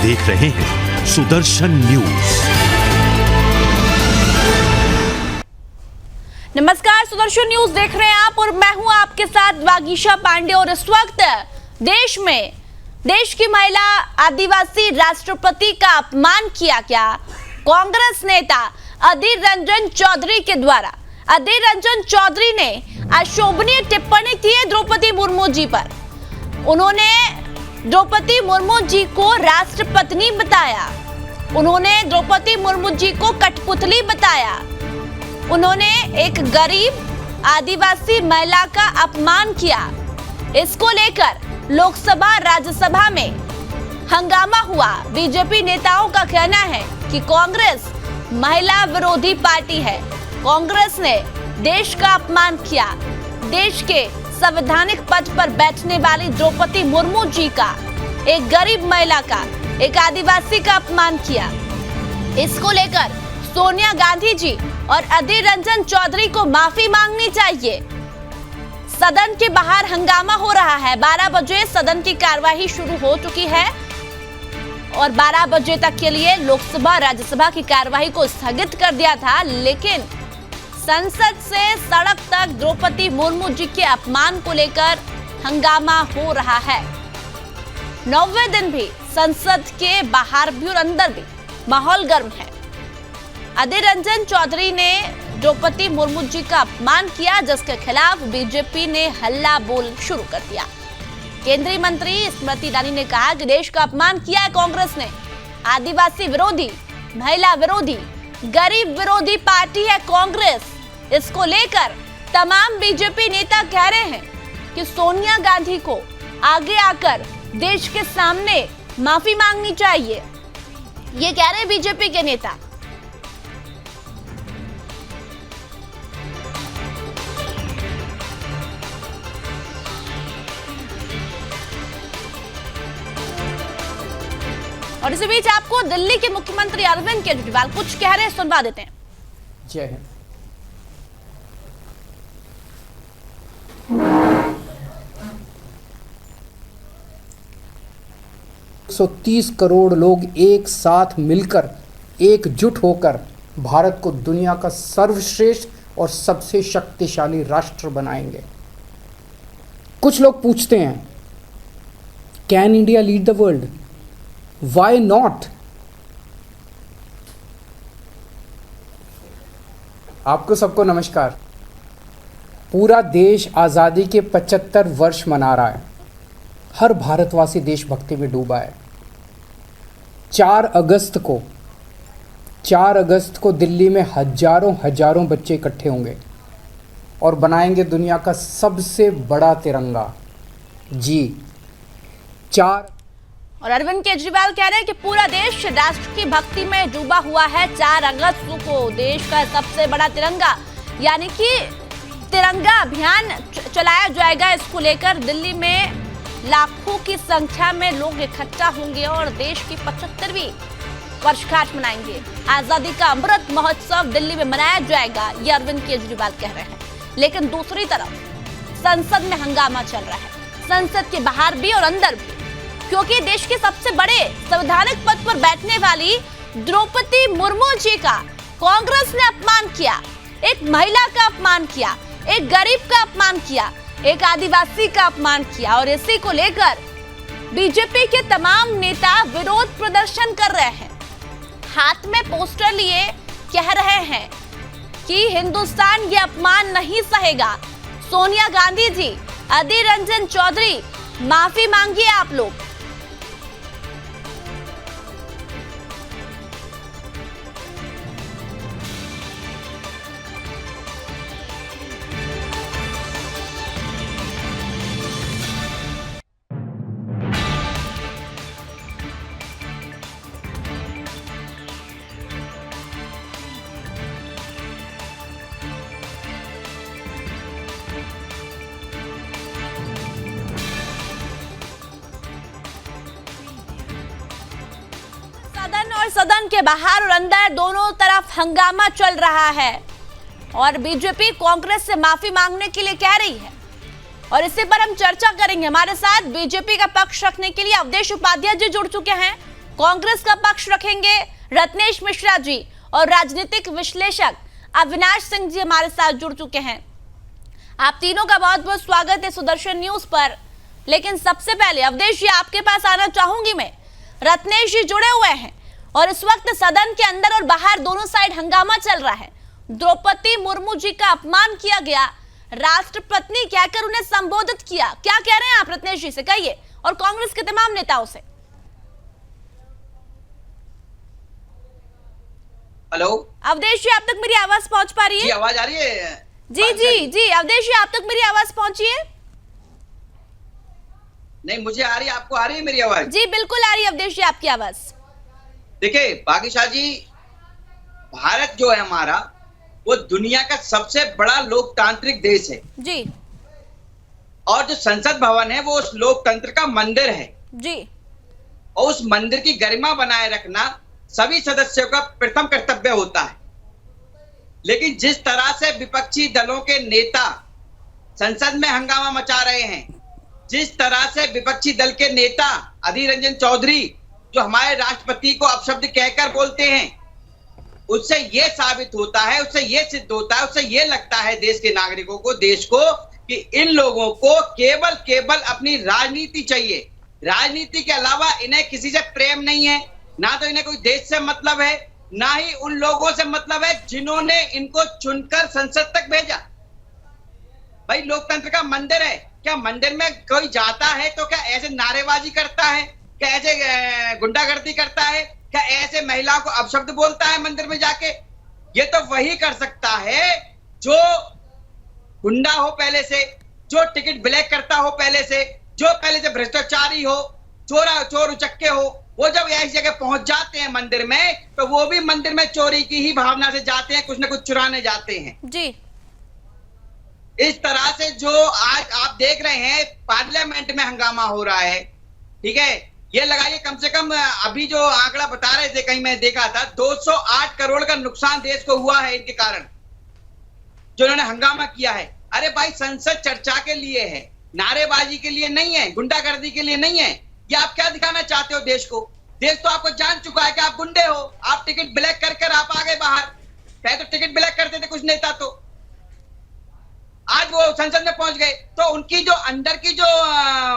देख रहे हैं सुदर्शन न्यूज। नमस्कार, सुदर्शन न्यूज देख रहे हैं आप और मैं हूं आपके साथ वागीशा पांडे। और इस वक्त देश की महिला आदिवासी राष्ट्रपति का अपमान किया गया कांग्रेस नेता अधीर रंजन चौधरी के द्वारा। अधीर रंजन चौधरी ने अशोभनीय टिप्पणी की है द्रौपदी मुर्मू जी पर। उन्होंने द्रौपदी मुर्मू जी को राष्ट्रपत्नी बताया, उन्होंने द्रौपदी मुर्मू जी को कठपुतली बताया, उन्होंने एक गरीब आदिवासी महिला का अपमान किया। इसको लेकर लोकसभा राज्यसभा में हंगामा हुआ। बीजेपी नेताओं का कहना है कि कांग्रेस महिला विरोधी पार्टी है, कांग्रेस ने देश का अपमान किया। देश के संवैधानिक पद पर बैठने वाली द्रौपदी मुर्मू जी का, एक गरीब महिला का, एक आदिवासी का अपमान किया। इसको लेकर सोनिया गांधी जी और अधीर रंजन चौधरी को माफी मांगनी चाहिए। सदन के बाहर हंगामा हो रहा है। 12 बजे सदन की कार्यवाही शुरू हो चुकी है और 12 बजे तक के लिए लोकसभा राज्यसभा की कार्यवाही को स्थगित कर दिया था, लेकिन संसद से सड़क तक द्रौपदी मुर्मू जी के अपमान को लेकर हंगामा हो रहा है। 9वें दिन भी संसद के बाहर भी और अंदर भी माहौल गर्म है। अधीर रंजन चौधरी ने द्रौपदी मुर्मू जी का अपमान किया, जिसके खिलाफ बीजेपी ने हल्ला बोल शुरू कर दिया। केंद्रीय मंत्री स्मृति ईरानी ने कहा कि देश का अपमान किया है कांग्रेस ने। आदिवासी विरोधी, महिला विरोधी, गरीब विरोधी पार्टी है कांग्रेस। इसको लेकर तमाम बीजेपी नेता कह रहे हैं कि सोनिया गांधी को आगे आकर देश के सामने माफी मांगनी चाहिए। ये कह रहे हैं बीजेपी के नेता। और इसी बीच आपको दिल्ली के मुख्यमंत्री अरविंद केजरीवाल कुछ कह रहे हैं, सुनवा देते हैं। जय हिंद। 130 करोड़ लोग एक साथ मिलकर, एकजुट होकर भारत को दुनिया का सर्वश्रेष्ठ और सबसे शक्तिशाली राष्ट्र बनाएंगे। कुछ लोग पूछते हैं, can India lead the world? Why not? आपको सबको नमस्कार। पूरा देश आज़ादी के 75 वर्ष मना रहा है। हर भारतवासी देशभक्ति में डूबा है। 4 अगस्त को दिल्ली में हजारों बच्चे इकट्ठे होंगे और बनाएंगे दुनिया का सबसे बड़ा तिरंगा। जी 4। और अरविंद केजरीवाल कह रहे हैं कि पूरा देश राष्ट्र की भक्ति में डूबा हुआ है। 4 अगस्त को देश का सबसे बड़ा तिरंगा यानी कि तिरंगा अभियान चलाया जाएगा। इसको लेकर दिल्ली में लाखों की संख्या में लोग इकट्ठा होंगे और देश की 75वीं वर्षगांठ मनाएंगे। आजादी का अमृत महोत्सव दिल्ली में मनाया जाएगा, ये अरविंद केजरीवाल कह रहे हैं। लेकिन दूसरी तरफ संसद में हंगामा चल रहा है, संसद के बाहर भी और अंदर भी, क्योंकि देश के सबसे बड़े संवैधानिक पद पर बैठने वाली द्रौपदी मुर्मू जी का कांग्रेस ने अपमान किया। एक महिला का अपमान किया, एक गरीब का अपमान किया, एक आदिवासी का अपमान किया। और इसी को लेकर बीजेपी के तमाम नेता विरोध प्रदर्शन कर रहे हैं, हाथ में पोस्टर लिए कह रहे हैं कि हिंदुस्तान ये अपमान नहीं सहेगा। सोनिया गांधी जी, अधीर रंजन चौधरी, माफी मांगिए आप लोग। और सदन के बाहर और अंदर दोनों तरफ हंगामा चल रहा है और बीजेपी कांग्रेस से माफी मांगने के लिए कह रही है और इसी पर हम चर्चा करेंगे। हमारे साथ बीजेपी का पक्ष रखने के लिए अवधेश उपाध्याय जी जुड़ चुके हैं। कांग्रेस का पक्ष रखेंगे रत्नेश मिश्रा जी और राजनीतिक विश्लेषक अविनाश सिंह जी हमारे साथ जुड़ चुके हैं। आप तीनों का बहुत बहुत स्वागत है सुदर्शन न्यूज पर। लेकिन सबसे पहले अवधेश जी आपके पास आना चाहूंगी मैं। रत्नेश जी जुड़े हुए हैं और इस वक्त सदन के अंदर और बाहर दोनों साइड हंगामा चल रहा है। द्रौपदी मुर्मू जी का अपमान किया गया, राष्ट्रपति कहकर उन्हें संबोधित किया। क्या कह रहे हैं आप रत्नेश जी से, कहिए, और कांग्रेस के तमाम नेताओं से। हेलो अवधेश जी, आप तक मेरी आवाज पहुंच पा रही है? जी, आवाज आ रही है? जी जी जी अवधेश जी, आप तक मेरी आवाज पहुंची है? नहीं, मुझे आ रही है। आपको आ रही है मेरी आवाज? जी बिल्कुल आ रही है अवधेश जी आपकी आवाज। देखिए बागी शाह जी, भारत जो है हमारा, वो दुनिया का सबसे बड़ा लोकतांत्रिक देश है जी। और जो संसद भवन है वो उस लोकतंत्र का मंदिर है जी। और उस मंदिर की गरिमा बनाए रखना सभी सदस्यों का प्रथम कर्तव्य होता है। लेकिन जिस तरह से विपक्षी दलों के नेता संसद में हंगामा मचा रहे हैं, जिस तरह से विपक्षी दल के नेता अधीर रंजन चौधरी जो हमारे राष्ट्रपति को अपशब्द कहकर बोलते हैं, उससे यह साबित होता है, उससे यह सिद्ध होता है, उससे यह लगता है देश के नागरिकों को, देश को, कि इन लोगों को केवल अपनी राजनीति चाहिए। राजनीति के अलावा इन्हें किसी से प्रेम नहीं है, ना तो इन्हें कोई देश से मतलब है, ना ही उन लोगों से मतलब है जिन्होंने इनको चुनकर संसद तक भेजा। भाई लोकतंत्र का मंदिर है, क्या मंदिर में कोई जाता है तो क्या ऐसे नारेबाजी करता है, क्या ऐसे गुंडागर्दी करता है, क्या ऐसे महिलाओं को अपशब्द बोलता है मंदिर में जाके? ये तो वही कर सकता है जो गुंडा हो पहले से, जो टिकट ब्लैक करता हो पहले से, जो पहले से भ्रष्टाचारी हो, चोर उचक्के हो। वो जब ऐसी जगह पहुंच जाते हैं मंदिर में, तो वो भी मंदिर में चोरी की ही भावना से जाते हैं, कुछ ना कुछ चुराने जाते हैं जी। इस तरह से जो आज आप देख रहे हैं पार्लियामेंट में हंगामा हो रहा है, ठीक है, ये लगाइए कम से कम अभी जो आंकड़ा बता रहे थे, कहीं मैं देखा था 208 करोड़ का नुकसान देश को हुआ है इनके कारण, जो इन्होंने हंगामा किया है। अरे भाई संसद चर्चा के लिए है, नारेबाजी के लिए नहीं है, गुंडागर्दी के लिए नहीं है। ये आप क्या दिखाना चाहते हो देश को? देश तो आपको जान चुका है कि आप गुंडे हो, आप टिकट ब्लैक कर आप आ गए बाहर। पहले तो टिकट ब्लैक करते थे कुछ नेता, तो आज वो संसद में पहुंच गए, तो उनकी जो अंदर की जो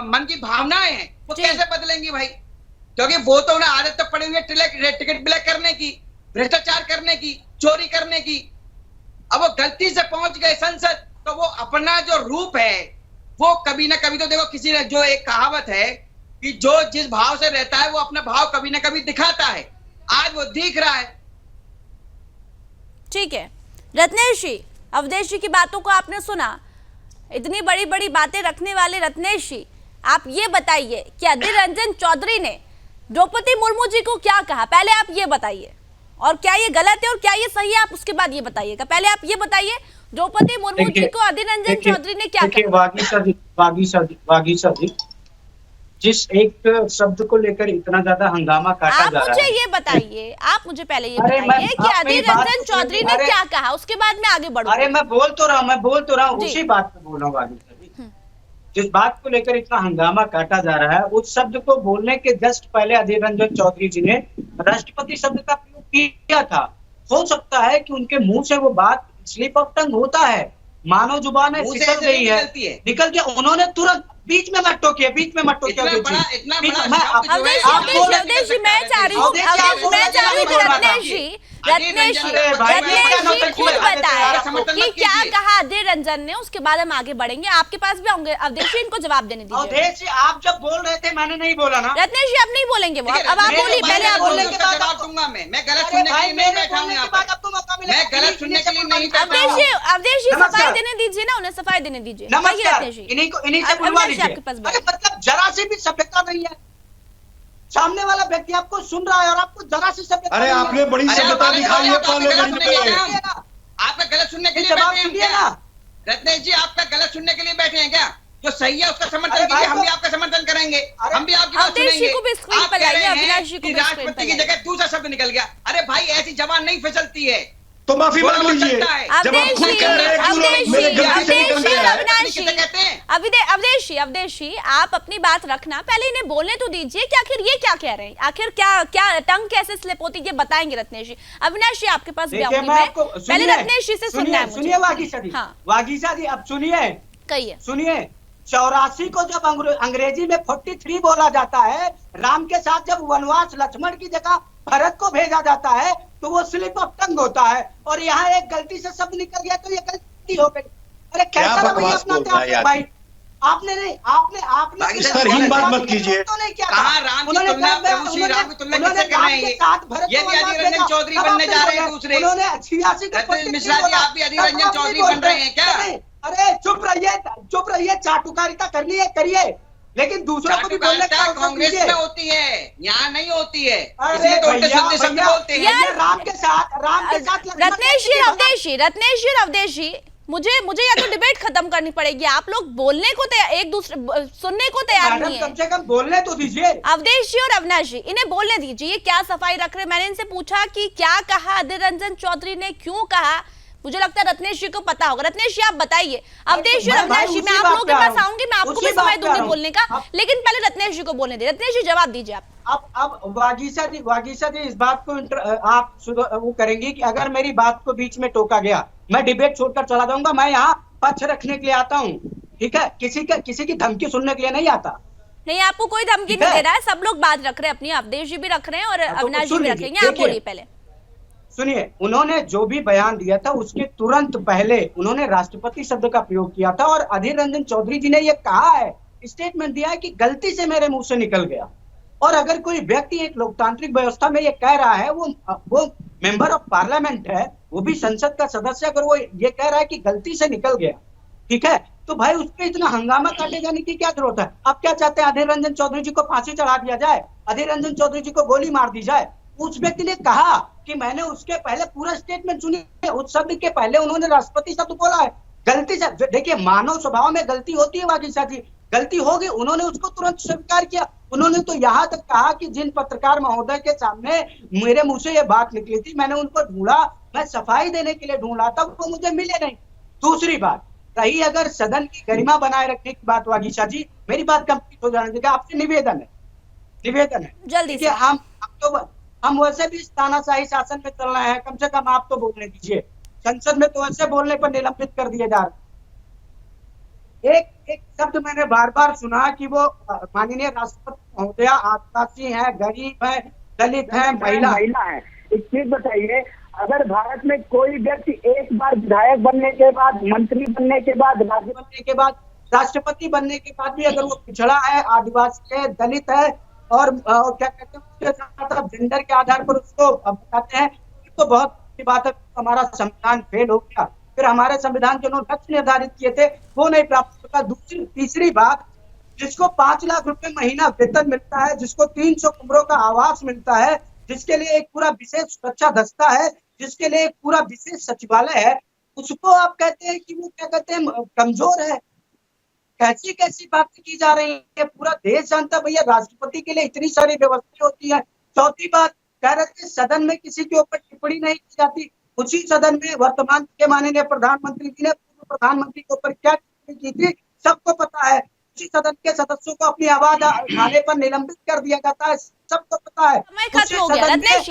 मन की भावनाएं हैं वो कैसे बदलेंगी भाई? क्योंकि वो तो उन्हें आदत तो पड़ी हुई है टिकट ब्लैक करने की, भ्रष्टाचार करने की, चोरी करने की। अब वो गलती से पहुंच गए संसद, तो वो अपना जो रूप है वो कभी ना कभी, तो देखो किसी ने जो एक कहावत है कि जो जिस भाव से रहता है वो अपना भाव कभी ना कभी दिखाता है, आज वो दिख रहा है। ठीक है रत्नेश जी, अवधेश जी की बातों को आपने सुना। इतनी बड़ी बड़ी बातें रखने वाले रत्नेश जी, आप ये बताइए कि अधीर रंजन चौधरी ने द्रौपदी मुर्मू जी को क्या कहा, पहले आप ये बताइए, और क्या ये गलत है और क्या ये सही है, आप उसके बाद ये बताइएगा। पहले आप ये बताइए द्रौपदी मुर्मू जी को अधीर रंजन चौधरी ने क्या कहा? वागी जी, जिस एक शब्द को लेकर इतना ज्यादा हंगामा काटा जा रहा है, मुझे ये बताइए, आप मुझे पहले ये बताइए कि अधीर रंजन चौधरी ने क्या कहा, उसके बाद मैं आगे बढ़ूंगा। अरे मैं बोल तो रहा हूँ उसी बात पे बोल रहा हूँ वागी जी। जिस बात को लेकर इतना हंगामा काटा जा रहा है, उस शब्द को बोलने के जस्ट पहले अधीर रंजन चौधरी जी ने राष्ट्रपति शब्द का प्रयोग किया था। हो सकता है कि उनके मुंह से वो बात स्लिप ऑफ टंग होता है, मानव जुबान है, निकल गई है, निकल गया। उन्होंने तुरंत बीच में मत टोकिए, बीच में मत टोकिए। अवधेश जी, मैं चाह रही हूँ रत्नेश जी खुद बताए कि क्या कहा अधीर रंजन ने, उसके बाद हम आगे बढ़ेंगे। आपके पास भी होंगे अवधेश जी, इनको जवाब देने दीजिए। अवधेश जी, आप जब बोल रहे थे मैंने नहीं बोला ना। रत्नेश जी, अब नहीं बोलेंगे वो, अब आप बोलिए, पहले आप बोलेंगे। मैं गलत सुनने के लिए नहीं बैठा हूं यहाँ पर, मैं गलत सुनने के लिए नहीं बैठा हूं। अवधेश जी सफाई देने दीजिए ना, उन्हें सफाई देने दीजिए। इन्हीं से बुलवा लीजिए। मतलब जरा सी भी सभ्यता नहीं है, सामने वाला व्यक्ति आपको सुन रहा है और आपको जरा सी सभ्यता। अरे आपने बड़ी सभ्यता दिखाई है पार्लियामेंट में। आपका गलत सुनने के लिए बैठे हैं क्या रत्नेश जी? आपका गलत सुनने के लिए बैठे हैं क्या? जो सही है उसका समर्थन कीजिए, हम भी आपका समर्थन करेंगे, हम भी आपकी बात सुनेंगे। आप कह रहे हैं कि राष्ट्रपति की जगह दूसरा शब्द निकल गया। अरे भाई ऐसी जबान नहीं फिसलती है, तो माफी मांग लीजिए। जब आप खुद कह रहे हैं अवधेश जी, अवधेश जी, आप अपनी बात रखना, पहले इन्हें बोलने तो दीजिए कि आखिर ये क्या कह रहे हैं, आखिर क्या टंग कैसे स्लिप होती है, ये बताएंगे रत्नेश जी। अविनाश जी आपके पास भी आऊंगी मैं, पहले रत्नेश जी से सुनना है मुझे। सुनिए वागीशा जी, हाँ। वागीशा जी अब सुनिए, कहिए। सुनिए, 84 को जब अंग्रेजी में 43 बोला जाता है, राम के साथ जब वनवास लक्ष्मण की जगह भरत को भेजा जाता है, तो वो स्लिप ऑफ टंग होता है, और यहाँ एक गलती से शब्द निकल गया तो ये गलती हो गई। अरे कैसा रवैया अपनाते हैं भाई, आपने नहीं, आपने सर हीन बात मत कीजिए। कहाँ राम की तुलना, प्रभु श्री राम की तुलना किससे कर रहे हैं? ये भी अधीर रंजन चौधरी बनने जा रहे हैं दूसरे। रत्नेश मिश्रा जी, आप भी अधीर रंजन चौधरी बन रहे हैं क्या? अरे चुप रहिए, चाटुकारिता करनी है करिए, लेकिन दूसरों को भी बोलने का कांग्रेस में होती है, यहाँ नहीं होती है, इसलिए तो उल्टे शब्द शब्द बोलते हैं। राम के साथ रत्नेश जी, अवधेश जी, मुझे या तो डिबेट खत्म करनी पड़ेगी, आप लोग बोलने को एक दूसरे सुनने को तैयार नहीं है। कम से कम बोलने तो दीजिए। अवधेश जी और अविनाश जी, इन्हें बोलने दीजिए, ये क्या सफाई रख रहे हैं। मैंने इनसे पूछा कि क्या कहा अधीर रंजन चौधरी ने, क्यों कहा, मुझे लगता है रत्नेश जी को पता होगा। रत्नेश जी आप बताइए। अवधेश जी और अविनाश जी, मैं आप लोगों के पास आऊंगी, मैं आपको भी समय दूंगी बोलने का, लेकिन पहले रत्नेश जी को बोलने दे। रत्नेश जी जवाब दीजिए आप। अब वागीशा जी इस बात को आप वो करेंगी कि अगर मेरी बात को बीच में टोका गया, मैं डिबेट छोड़कर चला जाऊंगा। मैं यहाँ पक्ष रखने के लिए आता हूँ, ठीक है, किसी की धमकी सुनने के लिए नहीं आता। नहीं, आपको कोई धमकी नहीं दे रहा है, सब लोग बात रख रहे हैं अपनी, अवधेश जी भी रख रहे हैं और अविनाश जी भी रख रहे हैं। आप बोलिए पहले। सुनिए, उन्होंने जो भी बयान दिया था उसके तुरंत पहले उन्होंने राष्ट्रपति शब्द का प्रयोग किया था, और अधीर रंजन चौधरी जी ने यह कहा है, स्टेटमेंट दिया है कि गलती से मेरे मुंह से निकल गया। और अगर कोई व्यक्ति एक लोकतांत्रिक व्यवस्था में ये कह रहा है, वो मेंबर ऑफ पार्लियामेंट है, वो भी संसद का सदस्य, अगर वो ये कह रहा है कि गलती से निकल गया, ठीक है, तो भाई उस पर इतना हंगामा काटे जाने की क्या जरूरत है? आप क्या चाहते हैं, अधीर रंजन चौधरी जी को फांसी चढ़ा दिया जाए, अधीर रंजन चौधरी जी को गोली मार दी जाए? उस व्यक्ति ने कहा कि मैंने उसके पहले पूरा स्टेटमेंट सुनी, उस शब्द के पहले उन्होंने राष्ट्रपति शब्द बोला है। गलती से, देखिए मानव स्वभाव में गलती होती है वागीशा जी, गलती होगी, उन्होंने उसको तुरंत स्वीकार किया। उन्होंने तो यहाँ तक कहा कि जिन पत्रकार महोदय के सामने मेरे मुंह से ये बात निकली थी, मैंने उनको ढूंढा, मैं सफाई देने के लिए ढूंढा था, वो मुझे मिले नहीं। दूसरी बात रही अगर सदन की गरिमा बनाए रखने की बात, वागीशा जी मेरी बात कंप्लीट हो जाने देगा, आपसे निवेदन है जल्दी से। हम वैसे भी तानाशाही शासन में चल रहे हैं, कम से कम आप तो बोलने दीजिए। संसद में तो ऐसे बोलने पर निलंबित कर दिए जा रहे। एक शब्द मैंने बार बार सुना कि वो माननीय राष्ट्रपति महोदया आदिवासी हैं, गरीब हैं, दलित हैं, महिला है। एक चीज बताइए, अगर भारत में कोई व्यक्ति एक बार विधायक बनने के बाद, मंत्री बनने के बाद, राज्य बनने के बाद, राष्ट्रपति बनने के बाद भी अगर वो पिछड़ा है, आदिवासी है, दलित है, और क्या कहते हैं उसके साथ आप जेंडर के आधार पर उसको बताते हैं, तो बहुत बड़ी बात है, हमारा संविधान फेल हो गया। फिर हमारे संविधान के उन्होंने लक्ष्य निर्धारित किए थे, वो नहीं प्राप्त होता। तीसरी बात, जिसको 5 लाख रुपए महीना वेतन मिलता है, जिसको 300 कमरों का आवास मिलता है, जिसके लिए एक पूरा विशेष सुरक्षा दस्ता है, जिसके लिए एक पूरा विशेष सचिवालय है, उसको आप कहते हैं कि वो क्या कहते हैं कमजोर है। कैसी बातें की जा रही है, पूरा देश जानता है भैया राष्ट्रपति के लिए इतनी सारी व्यवस्थाएं होती है। चौथी बात कह रहे थे सदन में किसी के ऊपर टिप्पणी नहीं की जाती, उसी सदन में वर्तमान के माननीय प्रधानमंत्री जी ने पूर्व प्रधानमंत्री के ऊपर क्या टिप्पणी की थी सबको पता है। उसी सदन के सदस्यों को अपनी आवाज उठाने पर निलंबित कर दिया जाता है, सबको पता है। समय खत्म हो गया रत्नेश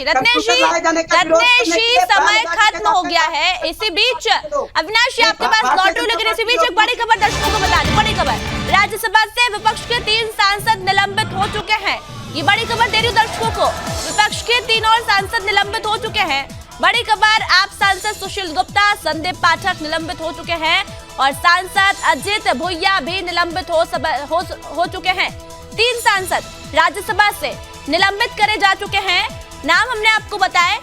जी, समय खत्म हो गया है। इसी बीच अविनाश जी आपके पास लौटू, लेकिन इसी बीच एक बड़ी खबर दर्शकों को बता दें। बड़ी खबर, राज्यसभा से विपक्ष के 3 सांसद निलंबित हो चुके हैं। ये बड़ी खबर दे रही हूँ दर्शकों को, विपक्ष के 3 और सांसद निलंबित हो चुके हैं। बड़ी खबर, आप सांसद सुशील गुप्ता, संदीप पाठक निलंबित हो चुके हैं और सांसद अजित भुइया भी निलंबित हो चुके हैं। 3 सांसद राज्यसभा से निलंबित करे जा चुके हैं। नाम हमने आपको बताए,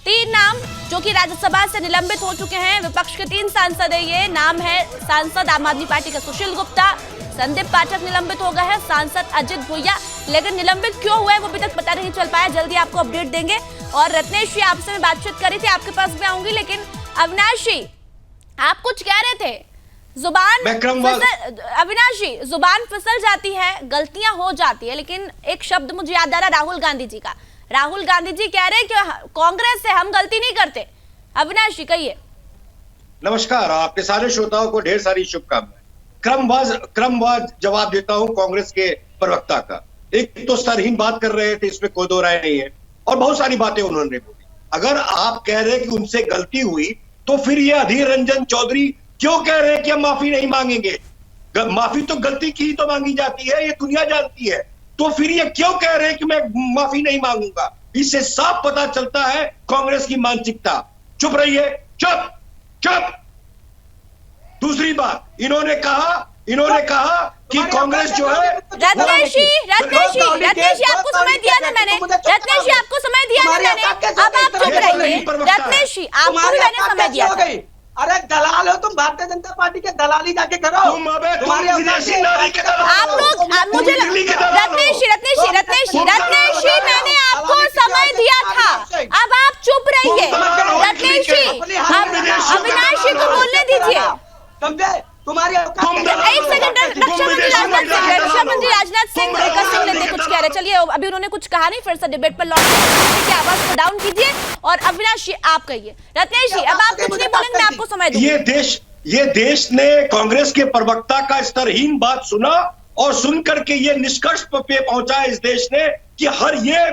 3 नाम जो कि राज्यसभा से निलंबित हो चुके हैं। विपक्ष के 3 सांसद है, ये नाम है सांसद आम आदमी पार्टी का सुशील गुप्ता, संदीप पाठक निलंबित हो गए हैं, सांसद अजित भुइया। लेकिन निलंबित क्यों हुए वो अभी तक पता नहीं चल पाया, जल्दी आपको अपडेट देंगे। और रत्नेश जी आपसे मैं बातचीत करी थी, आपके पास भी आऊंगी, लेकिन अविनाश जी आप कुछ कह रहे थे, अविनाश जी जुबान फिसल जाती है, गलतियां हो जाती है, लेकिन एक शब्द मुझे याद आ रहा राहुल गांधी जी का। राहुल गांधी जी कह रहे हैं कि कांग्रेस से हम गलती नहीं करते। अविनाश जी कहिए। नमस्कार, आपके सारे श्रोताओं को ढेर सारी शुभकामनाएं। क्रमवार जवाब देता हूं कांग्रेस के प्रवक्ता का। एक तो स्तरहीन बात कर रहे थे, इसमें कोई दो राय नहीं है, और बहुत सारी बातें उन्होंने बोली। अगर आप कह रहे हैं कि उनसे गलती हुई, तो फिर ये अधीर रंजन चौधरी क्यों कह रहे हैं कि हम माफी नहीं मांगेंगे? माफी तो गलती की ही तो मांगी जाती है, ये दुनिया जानती है। तो फिर ये क्यों कह रहे हैं कि मैं माफी नहीं मांगूंगा? इससे साफ पता चलता है कांग्रेस की मानसिकता। चुप रहिए, चुप चुप। दूसरी बात, इन्होंने कहा कि कांग्रेस जो है, रत्नेश जी आपको समय दिया ना मैंने, रत्नेश जी आपको समय दिया ना मैंने, अब आप चुप रहिए। रत्नेश जी आपको भी मैंने समय दिया था। अरे दलाल हो तुम, भारतीय जनता पार्टी के दलाली जाके करो। तुम विदेशी नारी के दलाल आप हो। लोग मुझे रत्नेश जी मैंने आपको समय दिया था, अब आप चुप रहिए। रत्नेश जी अविनाश जी को बोलने दीजिए। समझे? तुम्हारी एक सेकंड, रक्षा मंत्री राजनाथ सिंह लेते कुछ कह रहे। चलिए अभी उन्होंने कुछ कहा नहीं, फिर से डिबेट पर लौट के आवाज को डाउन कीजिए और अविनाश जी आप कहिए। रत्नेश जी अब आप कुछ नहीं बोलेंगे, मैं आपको समय दूंगी। ये देश ने कांग्रेस के प्रवक्ता का स्तरहीन बात सुना और सुन करके ये निष्कर्ष पे पहुंचा इस देश ने कि ये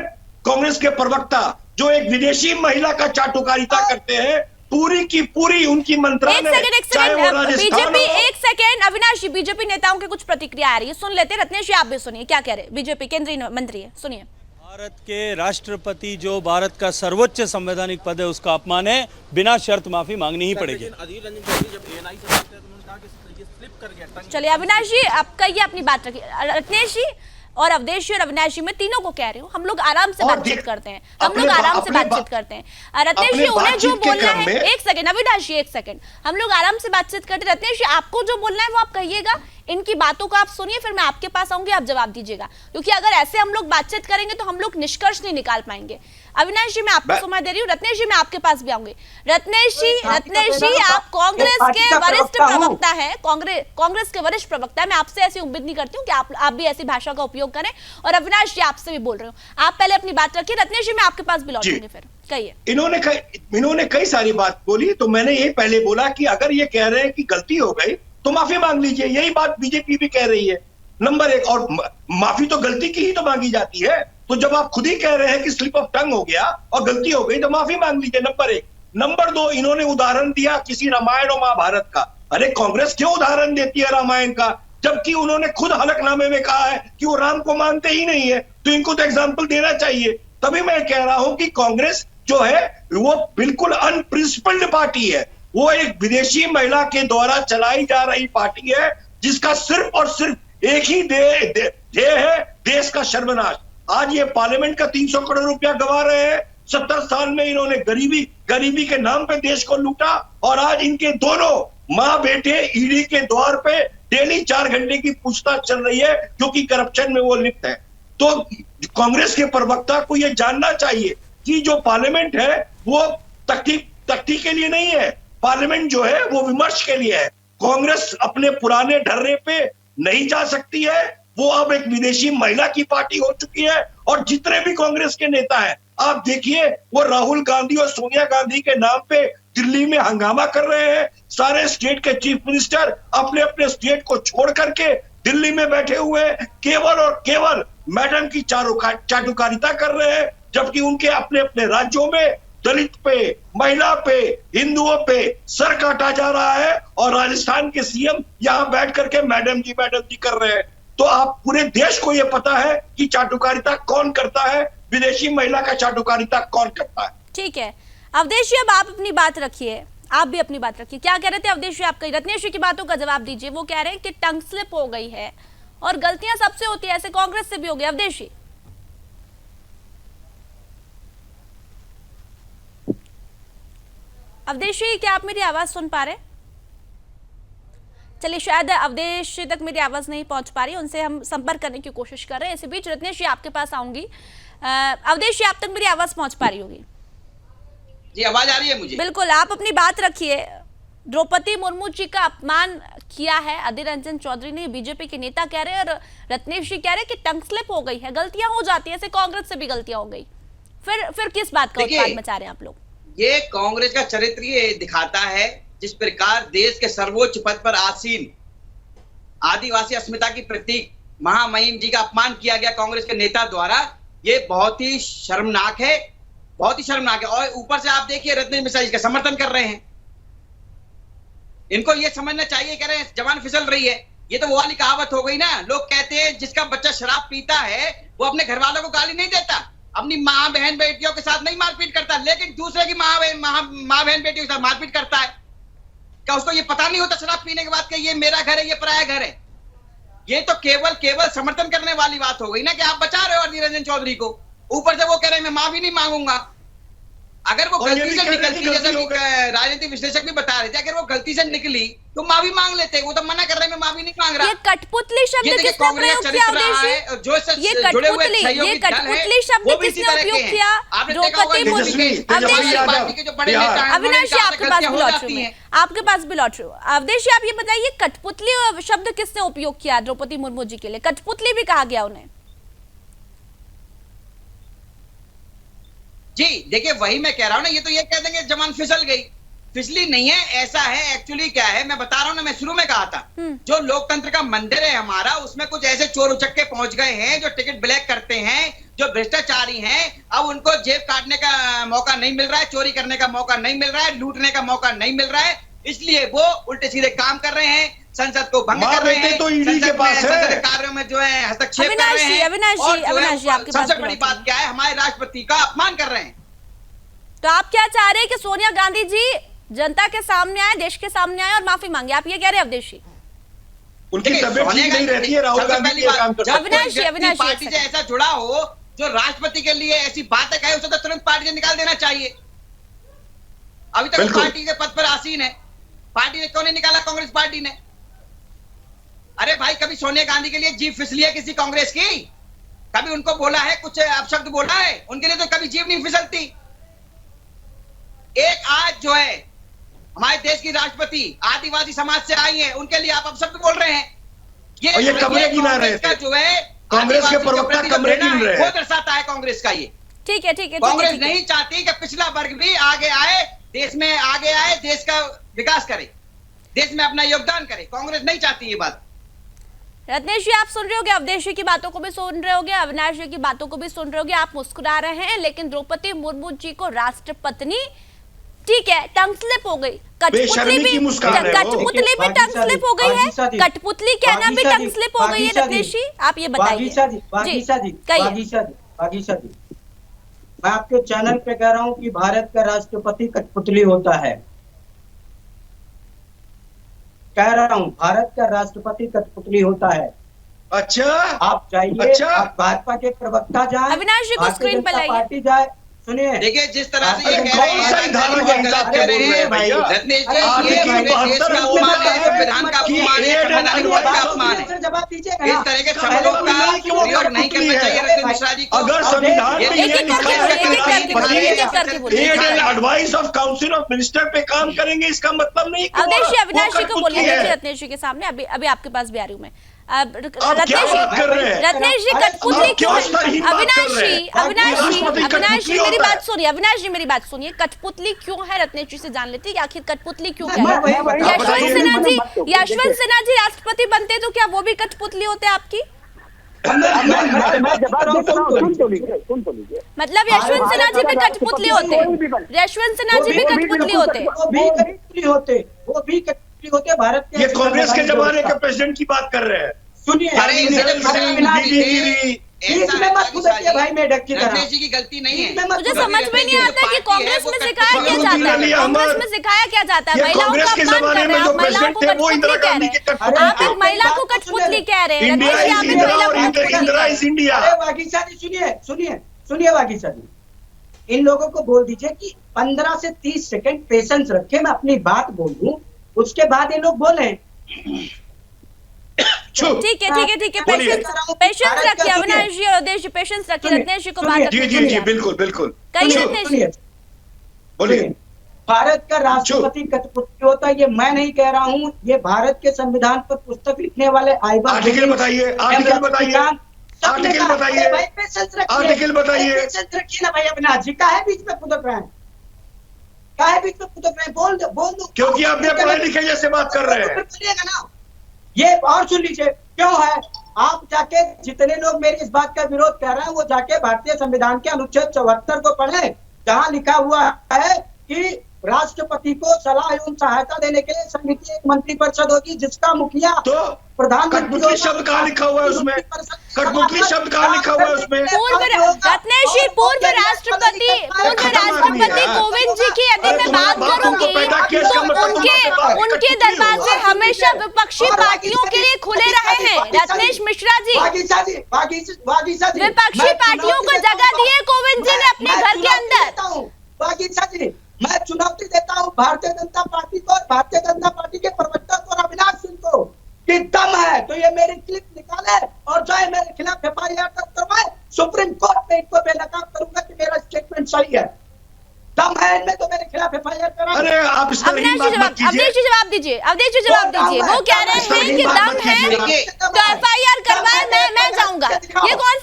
कांग्रेस के प्रवक्ता जो एक विदेशी महिला का चाटुकारिता करते हैं, पूरी की पूरी उनकी मंत्रालय, एक सेकंड बीजेपी, एक सेकंड अविनाश जी, बीजेपी नेताओं की कुछ प्रतिक्रिया आ रही है, सुन लेते। रत्नेश जी आप भी सुनिए क्या कह रहे हैं, बीजेपी केंद्रीय मंत्री है, सुनिए। भारत के राष्ट्रपति जो भारत का सर्वोच्च संवैधानिक पद है, उसका अपमान है, बिना शर्त माफी मांगनी ही पड़ेगी। चलिए अविनाश जी आप कहिए, अपनी बात रखिए। रत्नेश जी और अवधेश जी और अविनाश जी, मैं तीनों को कह रही हूँ, हम लोग आराम से बातचीत करते हैं, बातचीत करते हैं। रत्नेश जी उन्हें जो बोलना है, एक सेकंड अविनाश जी, एक सेकंड, हम लोग आराम से बातचीत करते हैं। रत्नेश जी आपको जो बोलना है वो आप कहिएगा, इनकी बातों को आप सुनिए, फिर मैं आपके पास आऊंगी, आप जवाब दीजिएगा, क्योंकि अगर ऐसे हम लोग बातचीत करेंगे तो हम लोग निष्कर्ष नहीं निकाल पाएंगे। अविनाश जी मैं आपको समय दे रही हूँ, रत्नेश जी मैं आपके पास भी आऊंगी। रत्नेश जी आप कांग्रेस के वरिष्ठ प्रवक्ता हैं, कांग्रेस के वरिष्ठ प्रवक्ता है, मैं आपसे ऐसी उम्मीद नहीं करती हूँ कि आप भी ऐसी भाषा का उपयोग करें, और अविनाश जी आपसे भी बोल रहे हो, आप पहले अपनी बात रखिए। रत्नेश जी मैं आपके पास भी लौटूंगी, फिर कहिए। इन्होंने कई सारी बात बोली, तो मैंने ये पहले बोला कि अगर ये कह रहे हैं कि गलती हो गई तो माफी मांग लीजिए, यही बात बीजेपी भी कह रही है। नंबर एक, और माफी तो गलती की ही तो मांगी जाती है, तो जब आप खुद ही कह रहे हैं कि स्लिप ऑफ टंग हो गया और गलती हो गई तो माफी मांग लीजिए, नंबर एक। नंबर दो, इन्होंने उदाहरण दिया किसी रामायण और महाभारत का। अरे कांग्रेस क्यों उदाहरण देती है रामायण का, जबकि उन्होंने खुद हलफनामे में कहा है कि वो राम को मानते ही नहीं है, तो इनको तो एग्जाम्पल देना चाहिए। तभी मैं कह रहा हूं कि कांग्रेस जो है वो बिल्कुल अनप्रिंसिपल्ड पार्टी है, वो एक विदेशी महिला के द्वारा चलाई जा रही पार्टी है, जिसका सिर्फ और सिर्फ एक ही ध्येय है, देश का सर्वनाश। आज ये पार्लियामेंट का 300 करोड़ रुपया गवा रहे हैं, 70 साल में इन्होंने गरीबी के नाम पे देश को लूटा, और आज इनके दोनों माँ बेटे ईडी के द्वार पे डेली 4 घंटे की पूछताछ चल रही है, क्योंकि करप्शन में वो लिप्त है। तो कांग्रेस के प्रवक्ता को ये जानना चाहिए कि जो पार्लियामेंट है वो तख्ती के लिए नहीं है, पार्लियामेंट जो है वो विमर्श के लिए है। कांग्रेस अपने पुराने ढर्रे पे नहीं जा सकती है, वो अब एक विदेशी महिला की पार्टी हो चुकी है। और जितने भी कांग्रेस के नेता हैं, आप देखिए, वो राहुल गांधी और सोनिया गांधी के नाम पे दिल्ली में हंगामा कर रहे हैं। सारे स्टेट के चीफ मिनिस्टर अपने अपने स्टेट को छोड़ करके दिल्ली में बैठे हुए हैं, केवल और केवल मैडम की चाटुकारिता कर रहे हैं, जबकि उनके अपने अपने राज्यों में दलित पे, महिला पे, हिंदुओं पे सर काटा जा रहा है, और राजस्थान के सीएम यहाँ बैठ करके मैडम जी कर रहे हैं। तो आप पूरे देश को ये पता है कि चाटुकारिता कौन करता है, विदेशी महिला का चाटुकारिता कौन करता है। ठीक है अवधेश जी, अब आप अपनी बात रखिए, आप भी अपनी बात रखिए। क्या कह रहे थे अवधेश जी, आप कही रत्नेश जी की बातों का जवाब दीजिए। वो कह रहे हैं कि टंग स्लिप हो गई है और गलतियां सबसे होती है, ऐसे कांग्रेस से भी हो गई। अवधेश जी क्या आप मेरी आवाज सुन पा रहे? चलिए शायद अवधेश तक मेरी आवाज नहीं पहुंच पा रही, उनसे हम संपर्क करने की कोशिश कर रहे हैं। इसी बीच रत्नेश जी आपके पास आऊंगी। अवधेश जी आप तक मेरी आवाज पहुंच पा रही होगी? जी आवाज आ रही है मुझे। बिल्कुल, आप अपनी बात रखिए। द्रौपदी मुर्मू जी का अपमान किया है अधीर रंजन चौधरी ने, बीजेपी के नेता कह रहे हैं, और रत्नेश जी कह रहे हैं कि टंग स्लिप हो गई है, गलतियां हो जाती है, ऐसे कांग्रेस से भी गलतियां हो गई। फिर किस बात का उत्पाद मचा रहे हैं आप लोग? ये कांग्रेस का चरित्र ये दिखाता है, जिस प्रकार देश के सर्वोच्च पद पर आसीन आदिवासी अस्मिता की प्रतीक महामहिम जी का अपमान किया गया कांग्रेस के नेता द्वारा, ये बहुत ही शर्मनाक है, बहुत ही शर्मनाक है। और ऊपर से आप देखिए रत्नेश मिश्रा जी का समर्थन कर रहे हैं। इनको ये समझना चाहिए, कह रहे हैं जवान फिसल रही है। ये तो वो वाली कहावत हो गई ना, लोग कहते हैं जिसका बच्चा शराब पीता है वो अपने घर वालों को गाली नहीं देता, अपनी माँ बहन बेटियों के साथ नहीं मारपीट करता, लेकिन दूसरे की माँ बहन बेटियों के साथ मारपीट करता है। क्या उसको ये पता नहीं होता शराब पीने के बाद कि ये मेरा घर है, ये पराया घर है? ये तो केवल समर्थन करने वाली बात हो गई ना, कि आप बचा रहे हो अधीर रंजन चौधरी को। ऊपर से वो कह रहे हैं मैं माफी नहीं मांगूंगा। अगर वो गलती से निकलती, जैसे लोग राजनीतिक विश्लेषक भी बता रहे थे, अगर वो गलती से निकली तो माफी मांग लेते। वो तो मना कर रहे हैं मैं माफी नहीं मांग रहा। ये कठपुतली शब्द किसने प्रयोग किया अवधेश जी? ये कठपुतली शब्द किसने उपयोग किया? द्रौपदी मुर्मू। अविनाश जी आपके पास भी लौट रही हूँ, आपके पास भी लौट रही हूँ। अवधेश जी आप ये बताइए कठपुतली शब्द किसने उपयोग किया द्रौपदी मुर्मू जी के लिए? कठपुतली भी कहा गया उन्हें। जी देखिए, वही मैं कह रहा हूं ना, ये तो ये कह देंगे जवान फिसल गई। फिसली नहीं है, ऐसा है एक्चुअली क्या है, मैं बता रहा हूं ना, मैं शुरू में कहा था जो लोकतंत्र का मंदिर है हमारा, उसमें कुछ ऐसे चोर उचक्के पहुंच गए हैं जो टिकट ब्लैक करते हैं, जो भ्रष्टाचारी हैं। अब उनको जेब काटने का मौका नहीं मिल रहा है, चोरी करने का मौका नहीं मिल रहा है, लूटने का मौका नहीं मिल रहा है, इसलिए वो उल्टे सीधे काम कर रहे हैं, संसद को भंग कर रहे हैं, तो ईडी के पास है, संसदीय कार्यों में जो है हस्तक्षेप कर रहे हैं। अविनाश जी आपके पास सबसे बड़ी बात क्या है, हमारे राष्ट्रपति का अपमान कर रहे हैं। तो आप क्या चाह रहे हैं कि सोनिया गांधी जी जनता के सामने आए, देश के सामने आए और माफी मांगे? आप ये कह रहे हैं अवधेश जी? उनकी तबीयत ठीक नहीं रहती है, राहुल गांधी ये काम करते हैं। अविनाश पार्टी से ऐसा जुड़ा हो जो राष्ट्रपति के लिए ऐसी बातें कहे, उसे तो तुरंत पार्टी से निकाल देना चाहिए। अभी तक पार्टी के पद पर आसीन है, पार्टी ने क्यों नहीं निकाला? कांग्रेस पार्टी ने। अरे भाई, कभी सोनिया गांधी के लिए जीभ फिसली है किसी कांग्रेस की? कभी उनको बोला है, कुछ अपशब्द बोला है? उनके लिए तो कभी जीभ नहीं फिसलती। एक आज जो है हमारे देश की राष्ट्रपति आदिवासी समाज से आई है, उनके लिए आप अपशब्द बोल रहे हैं। ये कमरे गिना रहे थे, जो है कांग्रेस के प्रवक्ता कमरे गिन रहे हैं, वो दर्शाता है कांग्रेस का ये। ठीक है, ठीक है। कांग्रेस नहीं चाहती कि पिछला वर्ग भी आगे आए, देश में आगे आए, देश का विकास करे, देश में अपना योगदान करे। कांग्रेस नहीं चाहती ये बात। रत्नेश जी आप सुन रहे होगे, अवधेश जी की बातों को भी सुन रहे होगे, अविनाश जी की बातों को भी सुन रहे होगे। आप मुस्कुरा रहे हैं, लेकिन द्रौपदी मुर्मू जी को राष्ट्रपत्नी, ठीक है, टंग स्लिप हो गई। कठपुतली भी टंग स्लिप हो गई है, कठपुतली कहना भी टंग स्लिप हो गई है। रत्नेश जी आप ये बताइए। मैं आपके चैनल पे कह रहा हूँ कि भारत का राष्ट्रपति कठपुतली होता है, कह रहा हूँ भारत का राष्ट्रपति कठपुतली होता है। अच्छा, आप जाइए, आप भाजपा के प्रवक्ता जाए, अविनाश जी को स्क्रीन पर लाइए, पार्टी जाए। सुनिए, देखिए जिस तरह से ये कह रहे हैं, रत्नेश जी, ये देश का अपमान है, संविधान का अपमान है, संवैधानिक पद का अपमान है। जवाब दीजिएगा। इस तरह के शब्दों का प्रयोग नहीं करना चाहिए रत्नेश मिश्रा जी को। अगर संविधान में advice of council of minister पे काम करेंगे, इसका मतलब नहीं कि अविनाश जी को बोलिए। रत्नेश जी के सामने अभी आपके पास भी आ रही हूँ मैं। रत्नेश जी कठपुतली क्यों? अविनाश जी मेरी बात सुनिए, अविनाश जी मेरी बात सुनिए। कठपुतली क्यों है रत्नेश जी से जान लेते हैं कि आखिर कठपुतली क्यों है। यशवंत सिन्हा जी राष्ट्रपति बनते तो क्या वो भी कठपुतली होते आपकी? मतलब यशवंत सिन्हा जी भी कठपुतली होते, यशवंत सिन्हा जी भी कठपुतली होते, वो भी कठपुतली होते भारत के। ये कांग्रेस के जमाने के प्रेसिडेंट की बात कर रहे हैं। सुनिए, भाई मैं ढक्की रत्नेश जी की गलती नहीं है। मुझे समझ में नहीं आता कि कांग्रेस में सिखाया क्या जाता है, कांग्रेस में सिखाया क्या जाता है? महिलाओं का अपमान कर रहे हैं आप, महिलाओं को कठपुतली कह रहे हैं, आप एक महिला को कठपुतली कह रहे हैं। रत्नेश जी आप एक महिला को कठपुतली। वागीशा जी सुनिए वागीशा जी, इन लोगों को बोल दीजिए कि 15 से 30 सेकंड पेशेंस रखे, मैं अपनी बात बोलूं, उसके बाद ये लोग बोले। ठीक है, पेशेंस रखिए अविनाश जी और अवधेश जी, पेशेंस रखिए। रत्नेश जी को बात जी बिल्कुल कहिए रत्नेश जी। बोलिए। भारत का राष्ट्रपति कठपुतली होता है, ये मैं नहीं कह रहा हूँ, ये भारत के संविधान पर पुस्तक लिखने वाले आर्टिकल बताइए, आर्टिकल बताइए ना भाई। अविनाश जी काहे बीच में पुदक रहे हैं, काहे बीच में पुदक रहे हैं? बोल दो। क्योंकि आप पढ़े लिखे जैसे बात कर रहे हैं। बोलिएगा ना, ये और सुन लीजिए क्यों है। आप जाके जितने लोग मेरी इस बात का विरोध कर रहे हैं वो जाके भारतीय संविधान के अनुच्छेद 74 को पढ़े, जहां लिखा हुआ है कि राष्ट्रपति को सलाह एवं सहायता देने के लिए समिति एक मंत्रिपरिषद होगी जिसका मुखिया तो प्रधानमंत्री कठपुतली शब्द कहाँ लिखा हुआ है उसमें? कठपुतली शब्द कहाँ लिखा हुआ है उसमें? रत्नेश जी, पूर्व राष्ट्रपति कोविंद जी की यदि मैं बात करूंगी तो उनके दरवाजे हमेशा विपक्षी पार्टियों के लिए खुले रहे हैं। रत्नेश मिश्रा जी, विपक्षी पार्टियों को जगह दी है कोविंद जी ने अपने घर के अंदर। मैं चुनौती देता हूं भारतीय जनता पार्टी को और भारतीय जनता पार्टी के प्रवक्ता को अविनाश सिंह को कि दम है तो ये मेरी क्लिप निकाले और जाए मेरे खिलाफ FIR करवाए। सुप्रीम कोर्ट में इनको बेनकाब करूंगा कि मेरा स्टेटमेंट सही है। दम है इनमें तो मेरे खिलाफ FIR कराए। अरे आप इस तरह की बात मत कीजिए। अवधेश जी जवाब दीजिए, अवधेश जी जवाब दीजिए। वो कह रहे हैं कि दम है तो FIR करवाए, मैं जाऊंगा।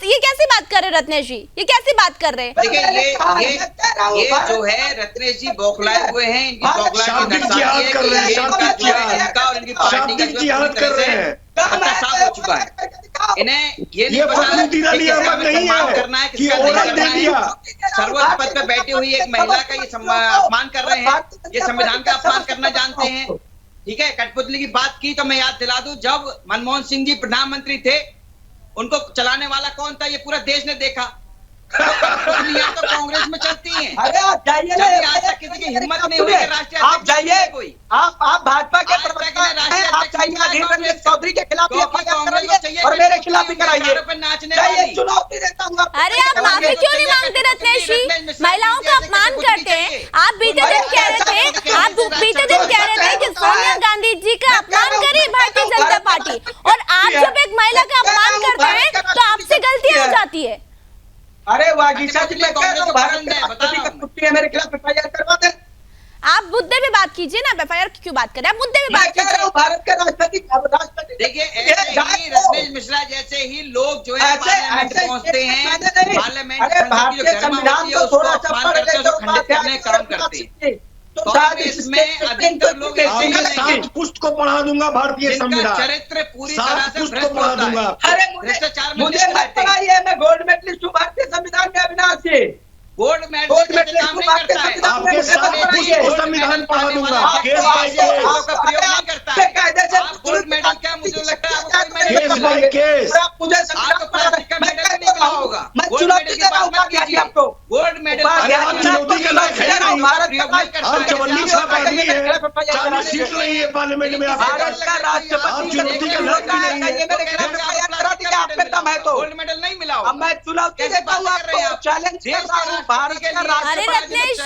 ये कैसी बात कर रहे हैं रत्नेश जी? ये कैसी बात कर रहे हैं? देखिए ये जो है रत्नेश जी बौखलाए हुए हैं। इनकी बौखलाहट की जिहाद कर रहे हैं, शाब्दिक जिहाद कर रहे हैं। साफ हो चुका है। इन्हें ये नहीं पता करना है, किसका नहीं करना है। सर्वोच्च पद पर बैठी हुई एक महिला का ये अपमान कर रहे हैं, ये संविधान का अपमान करना जानते हैं। ठीक है, कठपुतली की बात की तो मैं याद दिला दूं, जब मनमोहन सिंह जी प्रधानमंत्री थे उनको चलाने वाला कौन था ये पूरा देश ने देखा। कठपुतलियां तो कांग्रेस में चलती हैं। अरे आप जाइए, आज तक किसी की हिम्मत नहीं हुई कि राष्ट्रीय आप जाइए, कोई आप भाजपा के प्रवक्ता हैं, आप जाइए अधीर रंजन चौधरी के खिलाफ और मेरे खिलाफ भी कराइए। चुनौती देता हूँ। अरे आप माफी क्यों नहीं मांगते रत्नेश जी? महिलाओं का अपमान करते हैं। आप बीते दिन कह रहे थे कि सोनिया गांधी जी का अपमान करी भारतीय जनता पार्टी, और आप जब एक महिला का अपमान करते हैं तो आपसे गलती हो जाती है। अरे वागीशा जी, मैं कह रहा हूं भारत में राष्ट्रपति कठपुतली है, मेरे खिलाफ FIR करवा दे। आप मुद्दे पे बात कीजिए ना, FIR की क्यों बात कर रहे हैं? आप मुद्दे पे बात कीजिए। भारत के राष्ट्रपति देखिए ऐसे ही रत्नेश मिश्रा जैसे ही लोग जो है पार्लियामेंट पहुंचते हैं, पार्लियामेंट भारतीय संविधान को थोड़ा सा पढ़ ले तो खंडित करने काम करते हैं। तो इसमें अधिकतर लोग 7 पुस्तक को पढ़ा दूंगा भारतीय संविधान, चरित्र पूरी तरह से पुस्तक पढ़ा दूंगा। अरे मुझे मत पढ़ाइए, मैं गोल्ड मेडलिस्ट हूँ भारतीय संविधान में। अविनाश जी गोल्ड मेडल काम नहीं करता है। आपके 7 पुस्तक को संविधान पढ़ा दूंगा। Case by case, gold medal क्या मुझे लगता है केस बाय केस। मुझे प्लास्टिक का मेडल नहीं मिला होगा। गोल्ड मेडल की बात मत कीजिए। आपको गोल्ड मेडल आप चुनौती के लायक है नहीं। आप 44वां आदमी है, 40 सीट नहीं है पार्लियामेंट में। भारत का राष्ट्रपति चुनौती के लायक भी नहीं है। गोल्ड मेडल नहीं मिला होगा। अब मैं चुनौती देता हूँ आपको, चैलेंज कर रहा हूँ भारत का अरे रत्नेश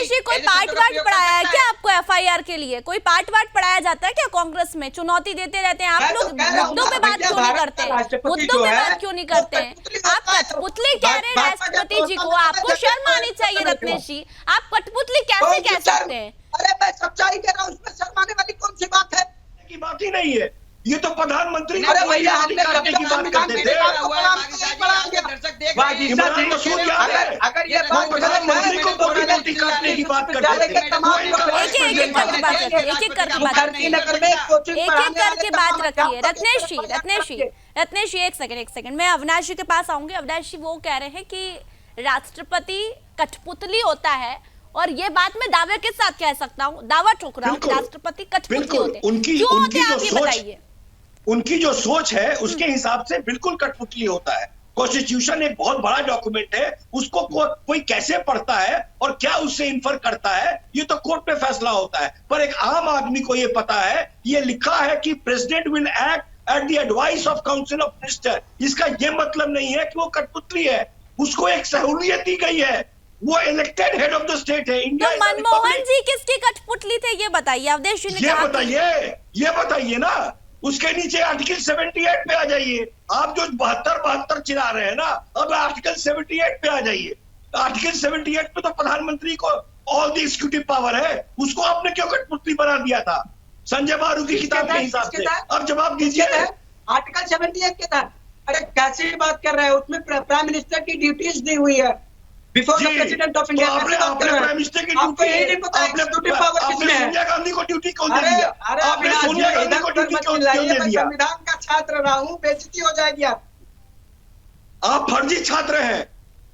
जी, कोई पार्ट वार्ट पढ़ाया है क्या आपको FIR के लिए? कोई पार्ट वार्ट पढ़ाया जाता है क्या कांग्रेस में? चुनौती देते रहते हैं आप लोग, मुद्दों पे बात क्यों नहीं करते? मुद्दों पे बात क्यों नहीं करते हैं? आप कठपुतली कह रहे हैं राष्ट्रपति जी को, आपको शर्म आनी चाहिए रत्नेश जी। आप कठपुतली कैसे कह सकते हैं? अरे मैं सच्चाई कह रहा हूँ, उसमें शर्माने वाली कौन सी बात है? की बात ही नहीं है। ये तो प्रधानमंत्री अरे भैया हमने काटने की बात करते थे। अगर ये प्रधानमंत्री को बोटी काटने की बात करते थे। एक-एक करके बात रखिए। रत्नेश जी एक सेकंड, मैं अविनाश जी के पास आऊंगी। अविनाश जी वो कह रहे हैं कि राष्ट्रपति कठपुतली होता है, और ये बात मैं दावे के साथ कह सकता हूँ, दावा ठोक रहा हूँ, राष्ट्रपति कठपुतली होते हैं। क्यों होते हैं आप ये बताइए? उनकी जो सोच है उसके हिसाब से बिल्कुल कठपुतली होता है। कॉन्स्टिट्यूशन एक बहुत बड़ा डॉक्यूमेंट है, उसको कोई कैसे पढ़ता है और क्या उससे इन्फर करता है ये तो कोर्ट में फैसला होता है। पर एक आम आदमी को ये पता है, ये लिखा है कि president will act at the advice of council of minister. इसका ये मतलब नहीं है कि वो कठपुतली है, उसको एक सहूलियत दी गई है, वो elected head of the state है। इंडिया तो मनमोहन जी किसकी कठपुतली थे ये बताइए? अवधेश जी ने ये बताइए ना। उसके नीचे आर्टिकल 78 पे आ जाइए। आप जो 72 चिल्ला रहे हैं ना, अब आर्टिकल 78 पे आ जाइए। आर्टिकल 78 पे तो प्रधानमंत्री को ऑल द एग्जीक्यूटिव पावर है, उसको आपने क्यों कठपुतली बना दिया था संजय मारू की किताब के हिसाब से? अब जवाब दीजिए। आर्टिकल 78 के तहत अरे कैसी बात कर रहे हैं? उसमें प्राइम मिनिस्टर की ड्यूटीज दी हुई है। Before the president of India. आपने प्राइम मिनिस्टर की आपको यही नहीं पता एग्जीक्यूटिव पावर किसमें है? सोनिया गांधी को ड्यूटी क्यों दे दिया? आपने सोनिया गांधी को ड्यूटी क्यों दे मैं दिया? संविधान का छात्र रहा हूँ, बेइज्जती हो जाएगी आप फर्जी छात्र हैं।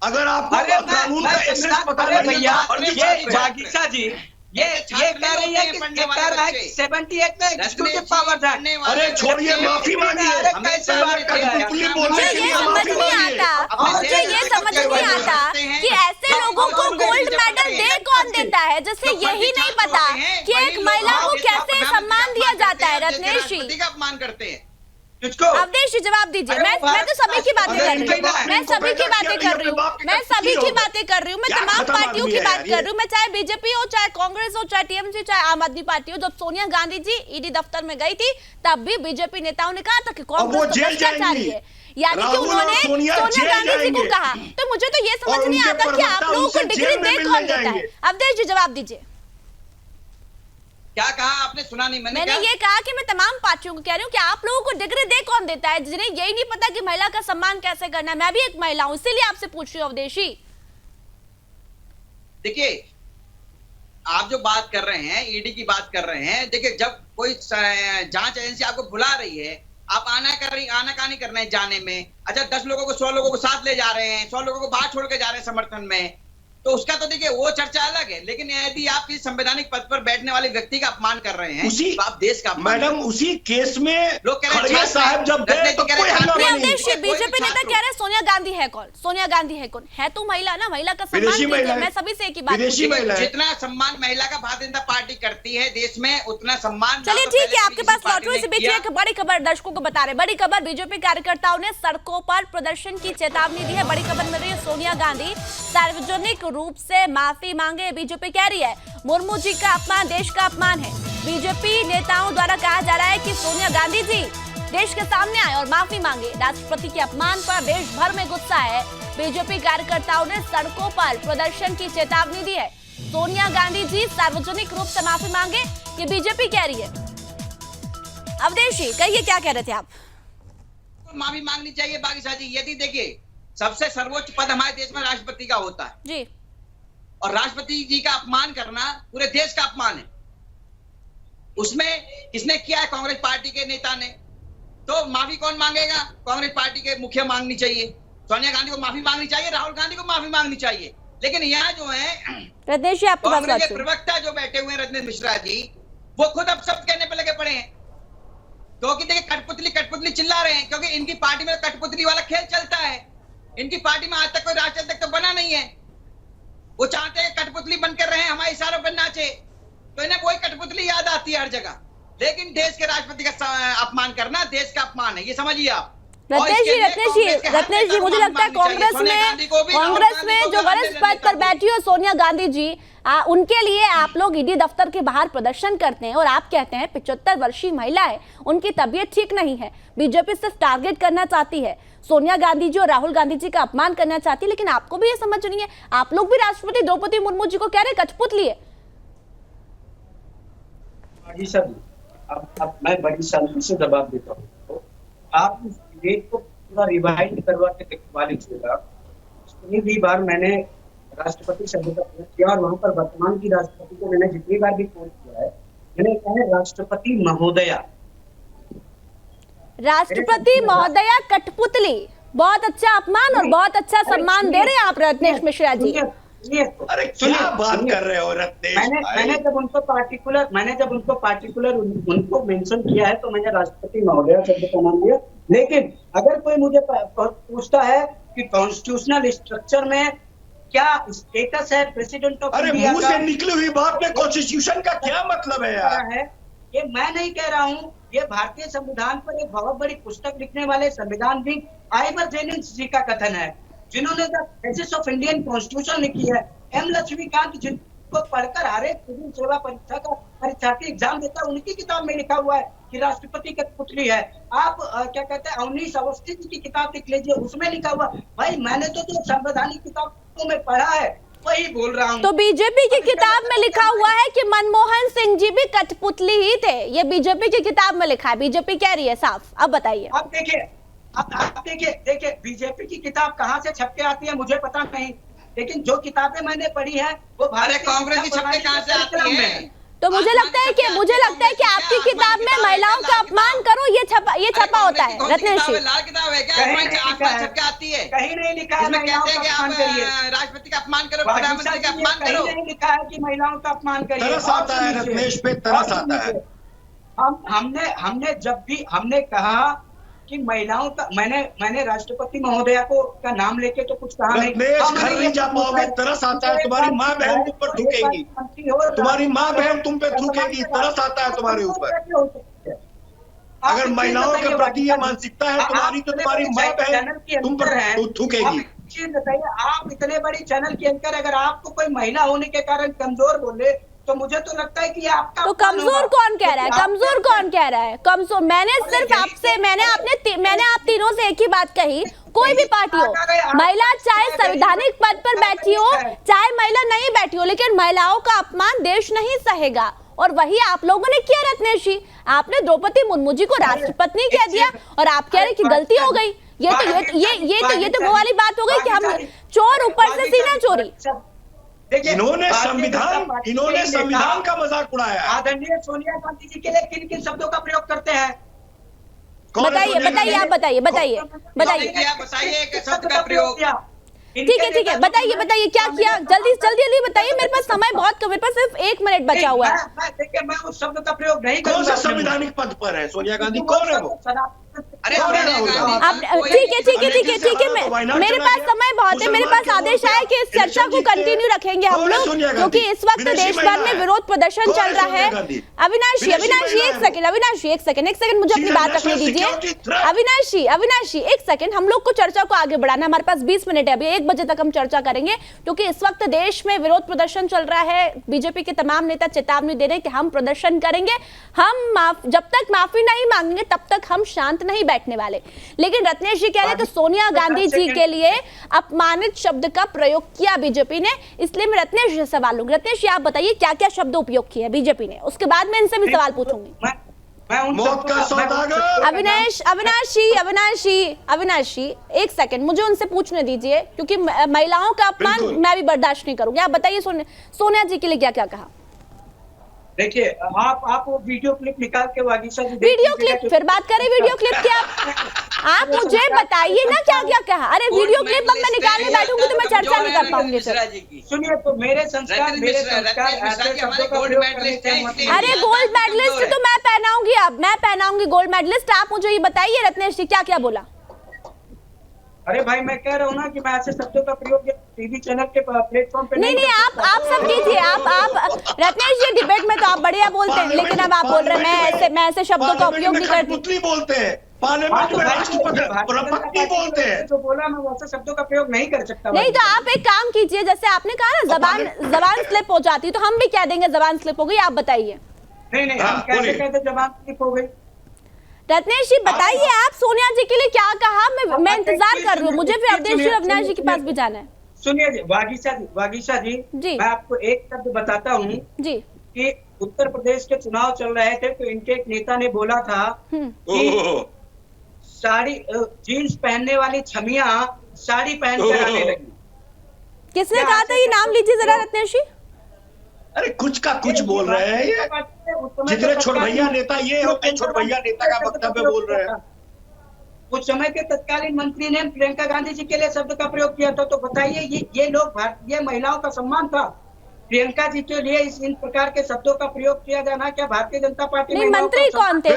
अगर आपको कानून का एसेंस पता अरे नहीं भैया, है, फर्जी ये छात्र हैं। जागीसा जी ये कह रही है कि ये कह रहा है 78 में एग्जीक्यूटिव पावर है। अरे छोड़िए, माफी मांगिए। कैसे बात कर रहे हैं? मुझे ये समझ नहीं आता, मुझे ये समझ नहीं आता कि ऐसे लोगों को गोल्ड मेडल दे कौन देता है, जिससे यही नहीं पता कि एक महिला को कैसे सम्मान दिया जाता है। रत्नेश जी का अपमान करते हैं। अवधेश जी जवाब दीजिए। मैं तो सभी की बातें कर रही हूँ, मैं सभी की बातें कर रही हूँ, मैं सभी की बातें कर रही हूँ, मैं तमाम पार्टियों की बात कर रही हूँ। मैं चाहे बीजेपी हो, चाहे कांग्रेस हो, चाहे टीएमसी, चाहे आम आदमी पार्टी हो। जब सोनिया गांधी जी ईडी दफ्तर में गई थी तब भी बीजेपी नेताओं ने कहा था कि कांग्रेस तो भ्रष्टाचारी है, यानी कि उन्होंने सोनिया गांधी जी को कहा। तो मुझे तो ये समझ नहीं आता कि आप लोगों को डिग्री दे कौन देता है। अवधेश जी जवाब दीजिए। क्या कहा आपने? सुना नहीं मैंने ये कहा कि मैं तमाम पार्टियों को कह रही हूँ कि आप लोगों को डिग्री दे कौन देता है, जिन्हें यही नहीं पता कि महिला का सम्मान कैसे करना है। मैं भी एक महिला हूं, इसीलिए आपसे पूछ रही हूँ अवधेशी। देखिए, आप जो बात कर रहे हैं, ईडी की बात कर रहे हैं, देखिए जब कोई जांच एजेंसी आपको बुला रही है, आप आनाकानी कर रहे हैं जाने में। अच्छा 10 लोगों को 100 लोगों को साथ ले जा रहे हैं, 100 लोगों को बाहर छोड़ के जा रहे हैं समर्थन में, तो उसका तो देखिए वो चर्चा अलग है। लेकिन यदि आप किसी संवैधानिक पद पर बैठने वाले व्यक्ति का अपमान कर रहे हैं, तो आप देश का मैडम उसी केस में लोग कह रहे हैं खड़गे साहब जब गए तो कोई हंगामा नहीं। बीजेपी नेता कह रहे हैं सोनिया गांधी है कौन? सोनिया गांधी है कौन? है तो महिला ना, महिला का सम्मान कीजिए। मैं सभी से एक ही बात विदेशी महिला है। जितना सम्मान महिला का भारतीय जनता पार्टी करती है देश में, उतना सम्मान। चलिए ठीक है, आपके पास लौटू। इसी बीच एक बड़ी खबर दर्शकों को बता रहे। बड़ी खबर, बीजेपी कार्यकर्ताओं ने सड़कों पर प्रदर्शन की चेतावनी दी है। बड़ी खबर मिल रही है, सोनिया गांधी सार्वजनिक रूप से माफी मांगे। बीजेपी कह रही है मुर्मू जी का अपमान देश का अपमान है। बीजेपी नेताओं द्वारा कहा जा रहा है कि सोनिया गांधी जी देश के सामने आए और माफी मांगे। राष्ट्रपति के अपमान पर देश भर में गुस्सा है। बीजेपी कार्यकर्ताओं ने सड़कों पर प्रदर्शन की चेतावनी दी है। सोनिया गांधी जी सार्वजनिक रूप से माफी मांगे, ये बीजेपी कह रही है। अवधेश जी कहिए, क्या कह रहे थे आप? माफी मांगनी चाहिए बागीसा जी। यदि देखिए सबसे सर्वोच्च पद हमारे देश में राष्ट्रपति का होता है जी, और राष्ट्रपति जी का अपमान करना पूरे देश का अपमान है। उसमें किसने किया है? कांग्रेस पार्टी के नेता ने। तो माफी कौन मांगेगा? कांग्रेस पार्टी के मुखिया मांगनी चाहिए, सोनिया गांधी को माफी मांगनी चाहिए, राहुल गांधी को माफी मांगनी चाहिए। लेकिन यहाँ जो है रत्नेश जी आपके पास कांग्रेस के प्रवक्ता जो बैठे हुए हैं रत्नेश मिश्रा जी, वो खुद अब सब कहने पे लगे पड़े हैं। क्योंकि देखिए कठपुतली चिल्ला रहे हैं, क्योंकि इनकी पार्टी में कठपुतली वाला खेल चलता है। इनकी पार्टी में आज तक कोई राष्ट्रपति तक तो बना नहीं है। वो चाहते हैं कठपुतली बनकर रहे, हमारे इशारों पर नाचे, तो इन्हें वही कठपुतली याद आती है हर जगह। लेकिन देश के राष्ट्रपति का अपमान करना देश का अपमान है, ये समझिए आप। रत्नेश जी मुझे लगता है कांग्रेस में जो वरिष्ठ पद पर बैठी हो सोनिया गांधी जी, उनके लिए आप लोग ईडी दफ्तर के बाहर प्रदर्शन करते हैं और आप कहते हैं 75 वर्षीय महिला है, उनकी तबीयत ठीक नहीं है। बीजेपी सिर्फ टारगेट करना चाहती है, सोनिया गांधी जी और राहुल गांधी जी का अपमान करना चाहती है। लेकिन आपको भी ये समझ नहीं है, आप लोग भी राष्ट्रपति द्रौपदी मुर्मू जी को कह रहे कठपुतली है। अब मैं बड़ी शांति से जवाब देता हूँ। तो आप इस डिबेट को पूरा रिवाइंड करवा के दिखवा लीजिएगा। जितनी बार मैंने राष्ट्रपति शब्द का प्रयोग किया और वहां पर वर्तमान की राष्ट्रपति को मैंने जितनी बार भी कोट किया है, मैंने कहा है राष्ट्रपति महोदया। राष्ट्रपति महोदया कठपुतली, बहुत अच्छा अपमान और बहुत अच्छा सम्मान दे रहे हैं आप रत्नेश मिश्रा जी। अरे क्या बात कर रहे हो रत्नेश? मैंने जब उनको पार्टिकुलर उनको मेंशन किया है तो मैंने राष्ट्रपति महोदया शब्द का नाम लिया। लेकिन अगर कोई मुझे पूछता है कि कॉन्स्टिट्यूशनल स्ट्रक्चर में क्या स्टेटस है प्रेसिडेंट ऑफ इंडिया, मुंह से निकली हुई बात में कॉन्स्टिट्यूशन का क्या मतलब है यार? ये मैं नहीं कह रहा हूँ, ये भारतीय संविधान पर एक बहुत बड़ी पुस्तक लिखने वाले संविधान आइवर जेनिंग्स जी का कथन है, जिन्होंने the thesis of Indian constitution लिखी है। एम लक्ष्मीकांत जिनको पढ़कर हर एक सिविल सेवा परीक्षा का परीक्षार्थी एग्जाम देता है, उनकी किताब में लिखा हुआ है कि राष्ट्रपति कठपुतली है। आप क्या कहते हैं अवनीश अवस्थी जी की किताब लिख लीजिए, उसमें लिखा हुआ। भाई मैंने तो संवैधानिक किताबों में पढ़ा है, वही बोल रहा हूँ। तो बीजेपी की किताब में लिखा हुआ है कि मनमोहन सिंह जी भी कठपुतली ही थे, ये बीजेपी की किताब में लिखा है, बीजेपी कह रही है साफ। अब बताइए। अब देखिए, आप देखिए बीजेपी की किताब कहाँ से छप के आती है मुझे पता नहीं, लेकिन जो किताबें मैंने पढ़ी है वो अरे कांग्रेस की छप्पे कहाँ से आती है? तो मुझे लगता है कि आपकी किताब में महिलाओं का अपमान करो ये छपा होता है रत्नेश जी। लाल किताब है क्या? छप के आती है? कहीं नहीं लिखा है इसमें महिलाओं कहते हैं का कि अपमान आप करिए, राष्ट्रपति का अपमान करो, प्रधानमंत्री का अपमान कहीं करो। नहीं लिखा है कि महिलाओं का अपमान करिए। तरस आता है रत्नेश पे, तरस आता है। हमने जब भी हमने कहा कि महिलाओं का, मैंने राष्ट्रपति महोदया का नाम लेके तो कुछ कहा नहीं। रत्नेश घर नहीं जा पाओगे, तरस आता है। तुम्हारी माँ बहन तुम पर थूकेगी, तुम्हारी माँ बहन तुम पे थूकेगी, तरस आता है तुम्हारे ऊपर। अगर महिलाओं के प्रति ये मानसिकता है तुम्हारी, तो तुम्हारी माँ बहन तुम पर थूकेगी। बताइए, आप इतने बड़ी चैनल के एंकर, अगर आपको कोई महिला होने के कारण कमजोर बोले तो मुझे तो लगता है कि आपका तो कमजोर कौन कह रहा है? कमजोर कौन कह रहा है? कमजोर मैंने सिर्फ आपसे, मैंने आप तीनों से एक ही बात कही, कोई भी पार्टी हो, महिला चाहे संवैधानिक पद पर बैठी हो चाहे महिला नहीं बैठी हो, लेकिन महिलाओं का अपमान देश नहीं सहेगा। और वही आप लोगों ने किया रत्नेश जी। आपने द्रौपदी मुर्मू जी को राष्ट्रपति कह दिया और आप कह रहे कि गलती हो गई। ये तो वो वाली बात हो गई कि हम चोर ऊपर से सीना चोरी। इन्होंने संविधान का मजाक उड़ाया। आदरणीय सोनिया गांधी जी के लिए किन किन शब्दों का प्रयोग करते हैं? बताइए आप बताइए। एक शब्द का प्रयोग। ठीक है, बताइए क्या किया, जल्दी बताइए, मेरे पास समय बहुत कम, मेरे पास सिर्फ 1 मिनट बचा हुआ है। देखिए, मैं उस शब्द का प्रयोग नहीं कौन करूंगा। सा संवैधानिक पद पर है सोनिया गांधी? कौन है वो? अरे ठीक है, मेरे पास समय बहुत है, मेरे पास आदेश आया कि इस चर्चा को कंटिन्यू रखेंगे हम लोग, क्योंकि इस वक्त देश भर में विरोध प्रदर्शन चल रहा है। अविनाश जी एक सेकंड मुझे अपनी बात रखने दीजिए। अविनाश जी एक सेकंड, हम लोग को चर्चा को आगे बढ़ाना, हमारे पास 20 मिनट है, अभी 1 बजे तक हम चर्चा करेंगे, क्योंकि इस वक्त देश में विरोध प्रदर्शन चल रहा है। बीजेपी के तमाम नेता चेतावनी दे रहे हैं कि हम प्रदर्शन करेंगे, जब तक माफी नहीं मांगेंगे तब तक हम शांत नहीं बैठने वाले। लेकिन रत्नेश जी कह रहे तो सोनिया गांधी जी के लिए अपमानित शब्द का प्रयोग किया बीजेपी ने, इसलिए मैं रत्नेश जी से सवाल लूंगी। रत्नेश जी आप बताइए क्या क्या शब्द उपयोग किए बीजेपी ने, उसके बाद मैं इनसे भी सवाल पूछूंगी। अविनाश जी 1 सेकंड मुझे उनसे पूछने दीजिए, क्योंकि महिलाओं का अपमान मैं भी बर्दाश्त नहीं करूंगी। आप बताइए सोनिया जी के लिए क्या क्या कहा। देखिए, आप वो वीडियो क्लिप निकाल के वागीशा जी, वीडियो क्लिप फिर बात करें, वीडियो क्लिप की आप मुझे बताइए ना क्या क्या कहा। अरे वीडियो क्लिप अब मैं निकालने बैठूंगी तो मैं चर्चा नहीं कर पाऊंगी। सुनिए, तो मेरे संस्कार अरे गोल्ड मेडलिस्ट तो मैं पहनाऊंगी, अब मैं पहनाऊंगी गोल्ड मेडलिस्ट। आप मुझे ये बताइए रत्नेश जी क्या क्या बोला। अरे भाई, मैं कह रहा हूँ ना कि मैं ऐसे शब्दों का प्रयोग टीवी चैनल के प्लेटफॉर्म पे नहीं आप सब कीजिए। आप रत्नेश जी डिबेट में तो आप बढ़िया बोलते हैं, लेकिन अब आप बोल रहे हैं मैं ऐसे शब्दों का उपयोग नहीं करती। बोलते हैं पार्लियामेंट में, राष्ट्रपति बोलते हैं, जो बोला मैं वैसे शब्दों का प्रयोग नहीं कर सकता। नहीं तो आप एक काम कीजिए, जैसे आपने कहा ना जबान स्लिप हो जाती है, तो हम भी कह देंगे जबान स्लिप हो गई। आप बताइए। नहीं हम कैसे कहते जबान स्लिप हो गई? रत्नेश जी बताइए आप सोनिया जी के लिए क्या कहा। मैं इंतजार कर रही हूँ, मुझे फिर अवधेश जी अविनाश जी के पास भी जाना है। सुनिए जी, वागीशा जी मैं आपको एक शब्द बताता हूँ जी कि उत्तर प्रदेश के चुनाव चल रहे थे तो इनके एक नेता ने बोला था कि साड़ी जीन्स पहनने वाली छमिया साड़ी पहनकर आने लगी। किसने कहा था ये नाम लीजिए जरा रत्नेश जी। अरे कुछ का कुछ बोल रहे हैं ये, जितने छोट भैया नेता ये होते, छोट भैया नेता का वक्तव्य बोल रहे हैं। उस समय के तत्कालीन मंत्री ने प्रियंका गांधी जी के लिए शब्द का प्रयोग किया था। तो बताइए ये लोग भारतीय महिलाओं का सम्मान था, प्रियंका जी के लिए इन प्रकार के शब्दों का प्रयोग किया जाना क्या भारतीय जनता पार्टी नहीं? मंत्री कौन थे?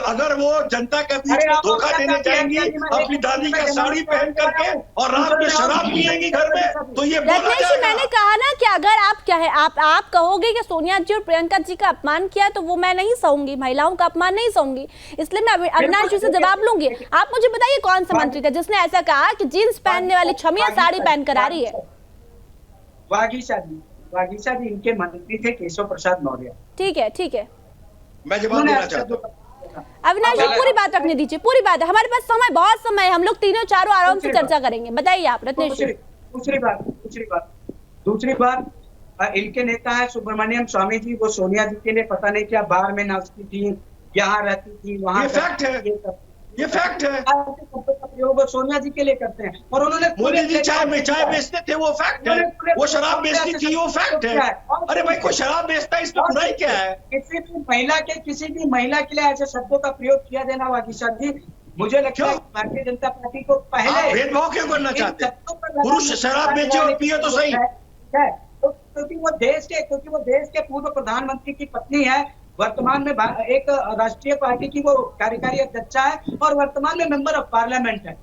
अगर वो जनता के बीच में धोखा देने जाएंगी अपनी दादी का साड़ी पहन करके और रात में शराब पिएंगी घर में, तो ये बोला जाएगा। मैंने कहा ना कि अगर आप कहोगे कि सोनिया जी और प्रियंका जी का अपमान किया तो वो मैं नहीं सहूंगी, महिलाओं का अपमान नहीं सहूंगी, इसलिए मैं अविनाश जी से जवाब लूंगी। आप मुझे बताइए कौन सा मंत्री था जिसने ऐसा कहा कि जींस पहनने वाली छमिया साड़ी पहन कर आ रही है? वागीशा जी इनके मंत्री थे केशव प्रसाद मौर्य। ठीक है मैं जवाब देना चाहता हूं। अविनाश जी पूरी बात रखने दीजिए, पूरी बात है, हमारे पास समय बहुत समय है, हम लोग तीनों चारों आराम से चर्चा करेंगे। बताइए आप रत्नेश जी। दूसरी बात इनके नेता है सुब्रमण्यम स्वामी जी, वो सोनिया जी के लिए पता नहीं क्या बार में नाचती थी, यहाँ रहती थी, वहाँ ये फैक्ट है। शब्दों का प्रयोग वो सोनिया जी के लिए करते हैं और उन्होंने मोदी जी चाय बेचते थे, वो फैक्ट है। वो शराब बेचती थी, वो फैक्ट है। अरे भाई, कोई शराब बेचता है, इसमें बुराई क्या है? किसी भी महिला के लिए ऐसे शब्दों का प्रयोग किया देना वागीशा जी, मुझे लगता है भारतीय जनता पार्टी को पहले भेदभाव क्यों करना चाहते हैं? पुरुष शराब बेचे और पिए तो सही। क्योंकि वो देश के पूर्व प्रधानमंत्री की पत्नी है, वर्तमान में एक राष्ट्रीय पार्टी की वो कार्यकारी अध्यक्षा है और वर्तमान में मेंबर ऑफ पार्लियामेंट है।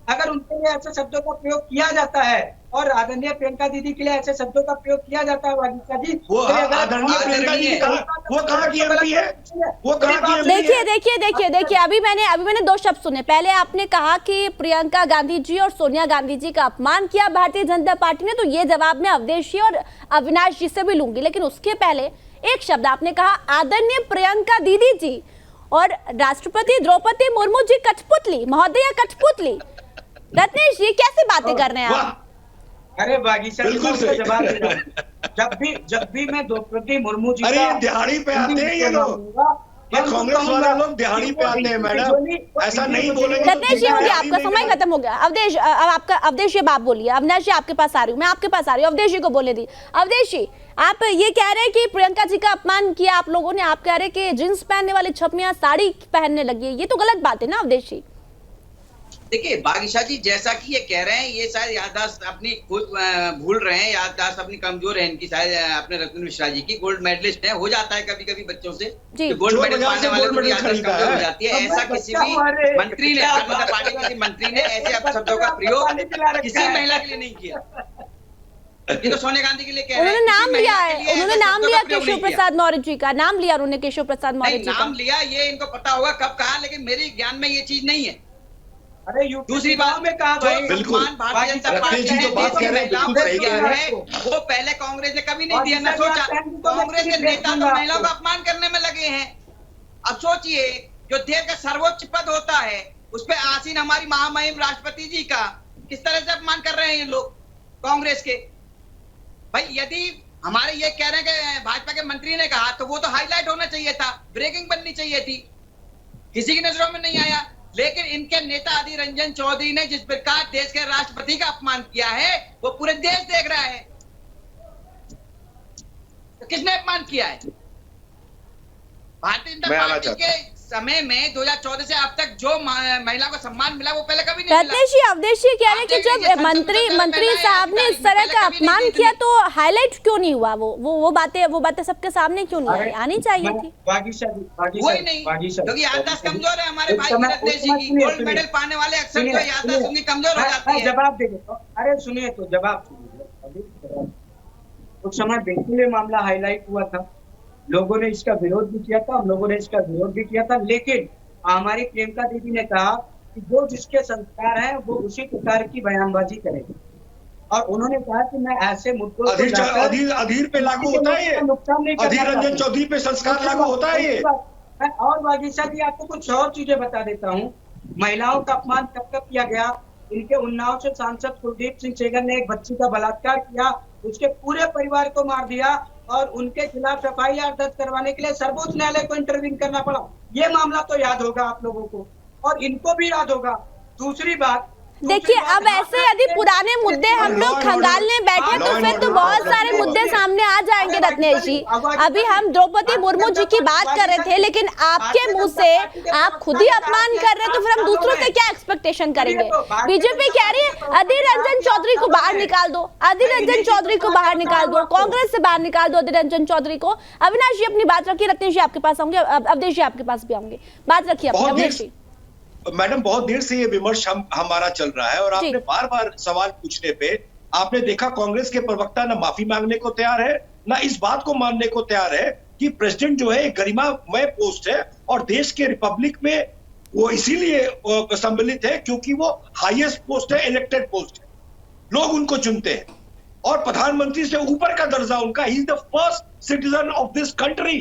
अगर उनके लिए ऐसे शब्दों का प्रयोग किया जाता है और आदरणीय प्रियंका दीदी के लिए ऐसे शब्दों का प्रयोग किया जाता है वागीशा जी, वो आदरणीय प्रियंका जी वो कहाँ की एमपी है? वो कहाँ की एमपी है? देखिए अभी मैंने दो शब्द सुने। पहले आपने कहा कि प्रियंका गांधी जी और सोनिया गांधी जी का अपमान किया भारतीय जनता पार्टी ने, तो ये जवाब मैं अवधेश जी और अविनाश जी से भी लूंगी। लेकिन उसके पहले एक शब्द आपने कहा आदरणीय प्रियंका दीदी जी और राष्ट्रपति द्रौपदी मुर्मू जी कठपुतली, महोदया कठपुतली। रत्नेश जी कैसी बातें कर रहे हैं आप? अरे वागीशा जी, जवाब दे रहा हूं। जब भी मैं द्रौपदी मुर्मू जी, अरे दिहाड़ी पे आते हैं ये लोग, ये कांग्रेस वाले लोग दिहाड़ी पे आते हैं मैडम, ऐसा नहीं बोलेंगे। रत्नेश जी, मुझे आपका समय खत्म हो गया। अवधेश, अब अवधेश जी आप बोलिए। अविनाश जी आपके पास आ रही हूँ, मैं आपके पास आ रही हूँ। अवधेश जी को बोलने दी। अवधेश जी, आप ये कह रहे हैं कि प्रियंका जी का अपमान किया आप लोगों ने, आप कह रहे हैं कि जींस पहनने वाली छपमियां साड़ी पहनने लगी है, ये तो गलत बात है ना अवधेश जी? देखिए बागीशा जी, जैसा कि ये कह रहे हैं, ये शायद याददाश्त अपनी खुद भूल रहे हैं, याददाश्त अपनी कमजोर है इनकी, शायद अपने रत्न मिश्रा जी की गोल्ड मेडलिस्ट है, हो जाता है कभी कभी बच्चों से कि गोल्ड मेडल पाने वाले को याददाश्त कमजोर हो जाती है। ऐसा किसी भी मंत्री ने, भारतीय जनता पार्टी किसी मंत्री ने ऐसे शब्दों का प्रयोग किसी महिला के लिए नहीं किया। ये तो सोनिया गांधी के लिए कह रहे हैं। उन्होंने नाम लिया है, उन्होंने नाम लिया केशव प्रसाद मौर्य जी का, नाम लिया उन्होंने केशव प्रसाद मौर्य जी का। नाम लिया, ये इनको पता होगा कब कहा, लेकिन मेरे ज्ञान में ये चीज नहीं है। अरे दूसरी बात में कहा भाई, बिल्कुल भारतीय जनता पार्टी जी तो बात कह रहे हैं, बिल्कुल सही कह रहे हैं। वो पहले कांग्रेस ने कभी नहीं दिया, न सोचा। कांग्रेस के नेता तो महिलाओं का अपमान करने में लगे हैं। अब सोचिए, जो देश का सर्वोच्च पद होता है उस पर आसीन हमारी महामहिम राष्ट्रपति जी का किस तरह से अपमान कर रहे हैं ये लोग कांग्रेस के। भाई यदि हमारे ये कह रहे हैं कि भाजपा के मंत्री ने कहा, तो वो तो हाईलाइट होना चाहिए था, ब्रेकिंग बननी चाहिए थी, किसी की नजरों में नहीं आया। लेकिन इनके नेता अधीर रंजन चौधरी ने जिस प्रकार देश के राष्ट्रपति का अपमान किया है, वो पूरे देश देख रहा है। तो किसने अपमान किया है? भारतीय जनता पार्टी के समय में 2014 से अब तक जो महिला को सम्मान मिला वो पहले कभी नहीं मिला। रत्नेश जी, अवधेश जी कह रहे हैं कि जब मंत्री साहब ने इस तरह का अपमान किया तो हाईलाइट क्यों नहीं हुआ? वो बातें सबके सामने क्यों नहीं आनी चाहिए थी? वही नहीं, क्योंकि याददाश्त कमजोर है हमारे भाई रत्नेश जी की। गोल्ड मेडल पाने वाले अक्सर जो याददाश्त उनकी कमजोर हो जाती है। जवाब दे देता हूं। अरे सुनिए तो जवाब सुनिए। उस समय बिल्कुल ये मामला हाईलाइट हुआ था, लोगों ने इसका विरोध भी किया था, हम लोगों ने इसका विरोध भी किया था, लेकिन हमारी प्रियंका दीदी ने कहा कि जो जिसके संस्कार है वो उसी प्रकार की बयानबाजी करेगी। और उन्होंने कहा कि मैं ऐसे मुद्दों अधीर पे लागू होता है ये, अधीर रंजन चौधरी पे संस्कार लागू होता है ये। और वागीशा जी, आपको कुछ और चीजें बता देता हूँ। महिलाओं का अपमान कब कब किया गया? इनके उन्नाव से सांसद कुलदीप सिंह सेंगर ने एक बच्ची का बलात्कार किया, उसके पूरे परिवार को मार दिया और उनके खिलाफ FIR दर्ज करवाने के लिए सर्वोच्च न्यायालय को इंटरवीन करना पड़ा। ये मामला तो याद होगा आप लोगों को और इनको भी याद होगा। दूसरी बात देखिए, अब ऐसे यदि पुराने मुद्दे हम लोग खंगालने बैठे तो फिर तो बहुत सारे मुद्दे सामने आ जाएंगे रत्नेश जी। अभी हम द्रौपदी मुर्मू जी की बात कर रहे थे, लेकिन आपके मुंह से आप खुद ही अपमान कर रहे हैं, तो फिर हम दूसरों से क्या एक्सपेक्टेशन करेंगे? बीजेपी कह रही है अधीर रंजन चौधरी को बाहर निकाल दो, अधीर रंजन चौधरी को बाहर निकाल दो, कांग्रेस से बाहर निकाल दो अधीर रंजन चौधरी को। अविनाश जी अपनी बात रखिए, रत्नेश जी आपके पास आऊंगे, अवधेश जी आपके पास भी आऊंगे, बात रखिए अपनी। अवधेश जी। मैडम, बहुत देर से ये विमर्श हमारा चल रहा है और आपने बार बार सवाल पूछने पे आपने देखा कांग्रेस के प्रवक्ता ना माफी मांगने को तैयार है, ना इस बात को मानने को तैयार है कि प्रेसिडेंट जो है गरिमामय पोस्ट है और देश के रिपब्लिक में वो इसीलिए सम्मिलित है क्योंकि वो हाईएस्ट पोस्ट है, इलेक्टेड पोस्ट है, लोग उनको चुनते हैं और प्रधानमंत्री से ऊपर का दर्जा उनका। He is the first citizen of this country.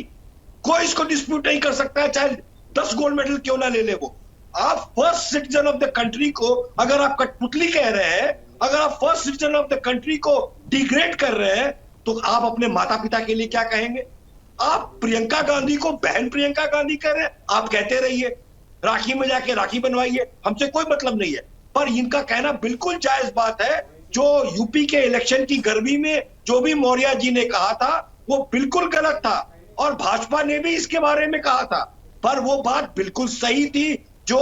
कोई इसको डिस्प्यूट नहीं कर सकता है, चाहे 10 गोल्ड मेडल क्यों ना ले ले वो। आप first citizen of the country को अगर आप कठपुतली कह रहे हैं, अगर आप first citizen of the country को डिग्रेड कर रहे हैं, तो आप अपने माता पिता के लिए क्या कहेंगे? आप प्रियंका गांधी को बहन प्रियंका गांधी कह रहे हैं, आप कहते रहिए, राखी में जाके राखी बनवाइए, हमसे कोई मतलब नहीं है। पर इनका कहना बिल्कुल जायज बात है, जो यूपी के इलेक्शन की गर्मी में जो भी मौर्य जी ने कहा था वो बिल्कुल गलत था, और भाजपा ने भी इसके बारे में कहा था, पर वो बात बिल्कुल सही थी। जो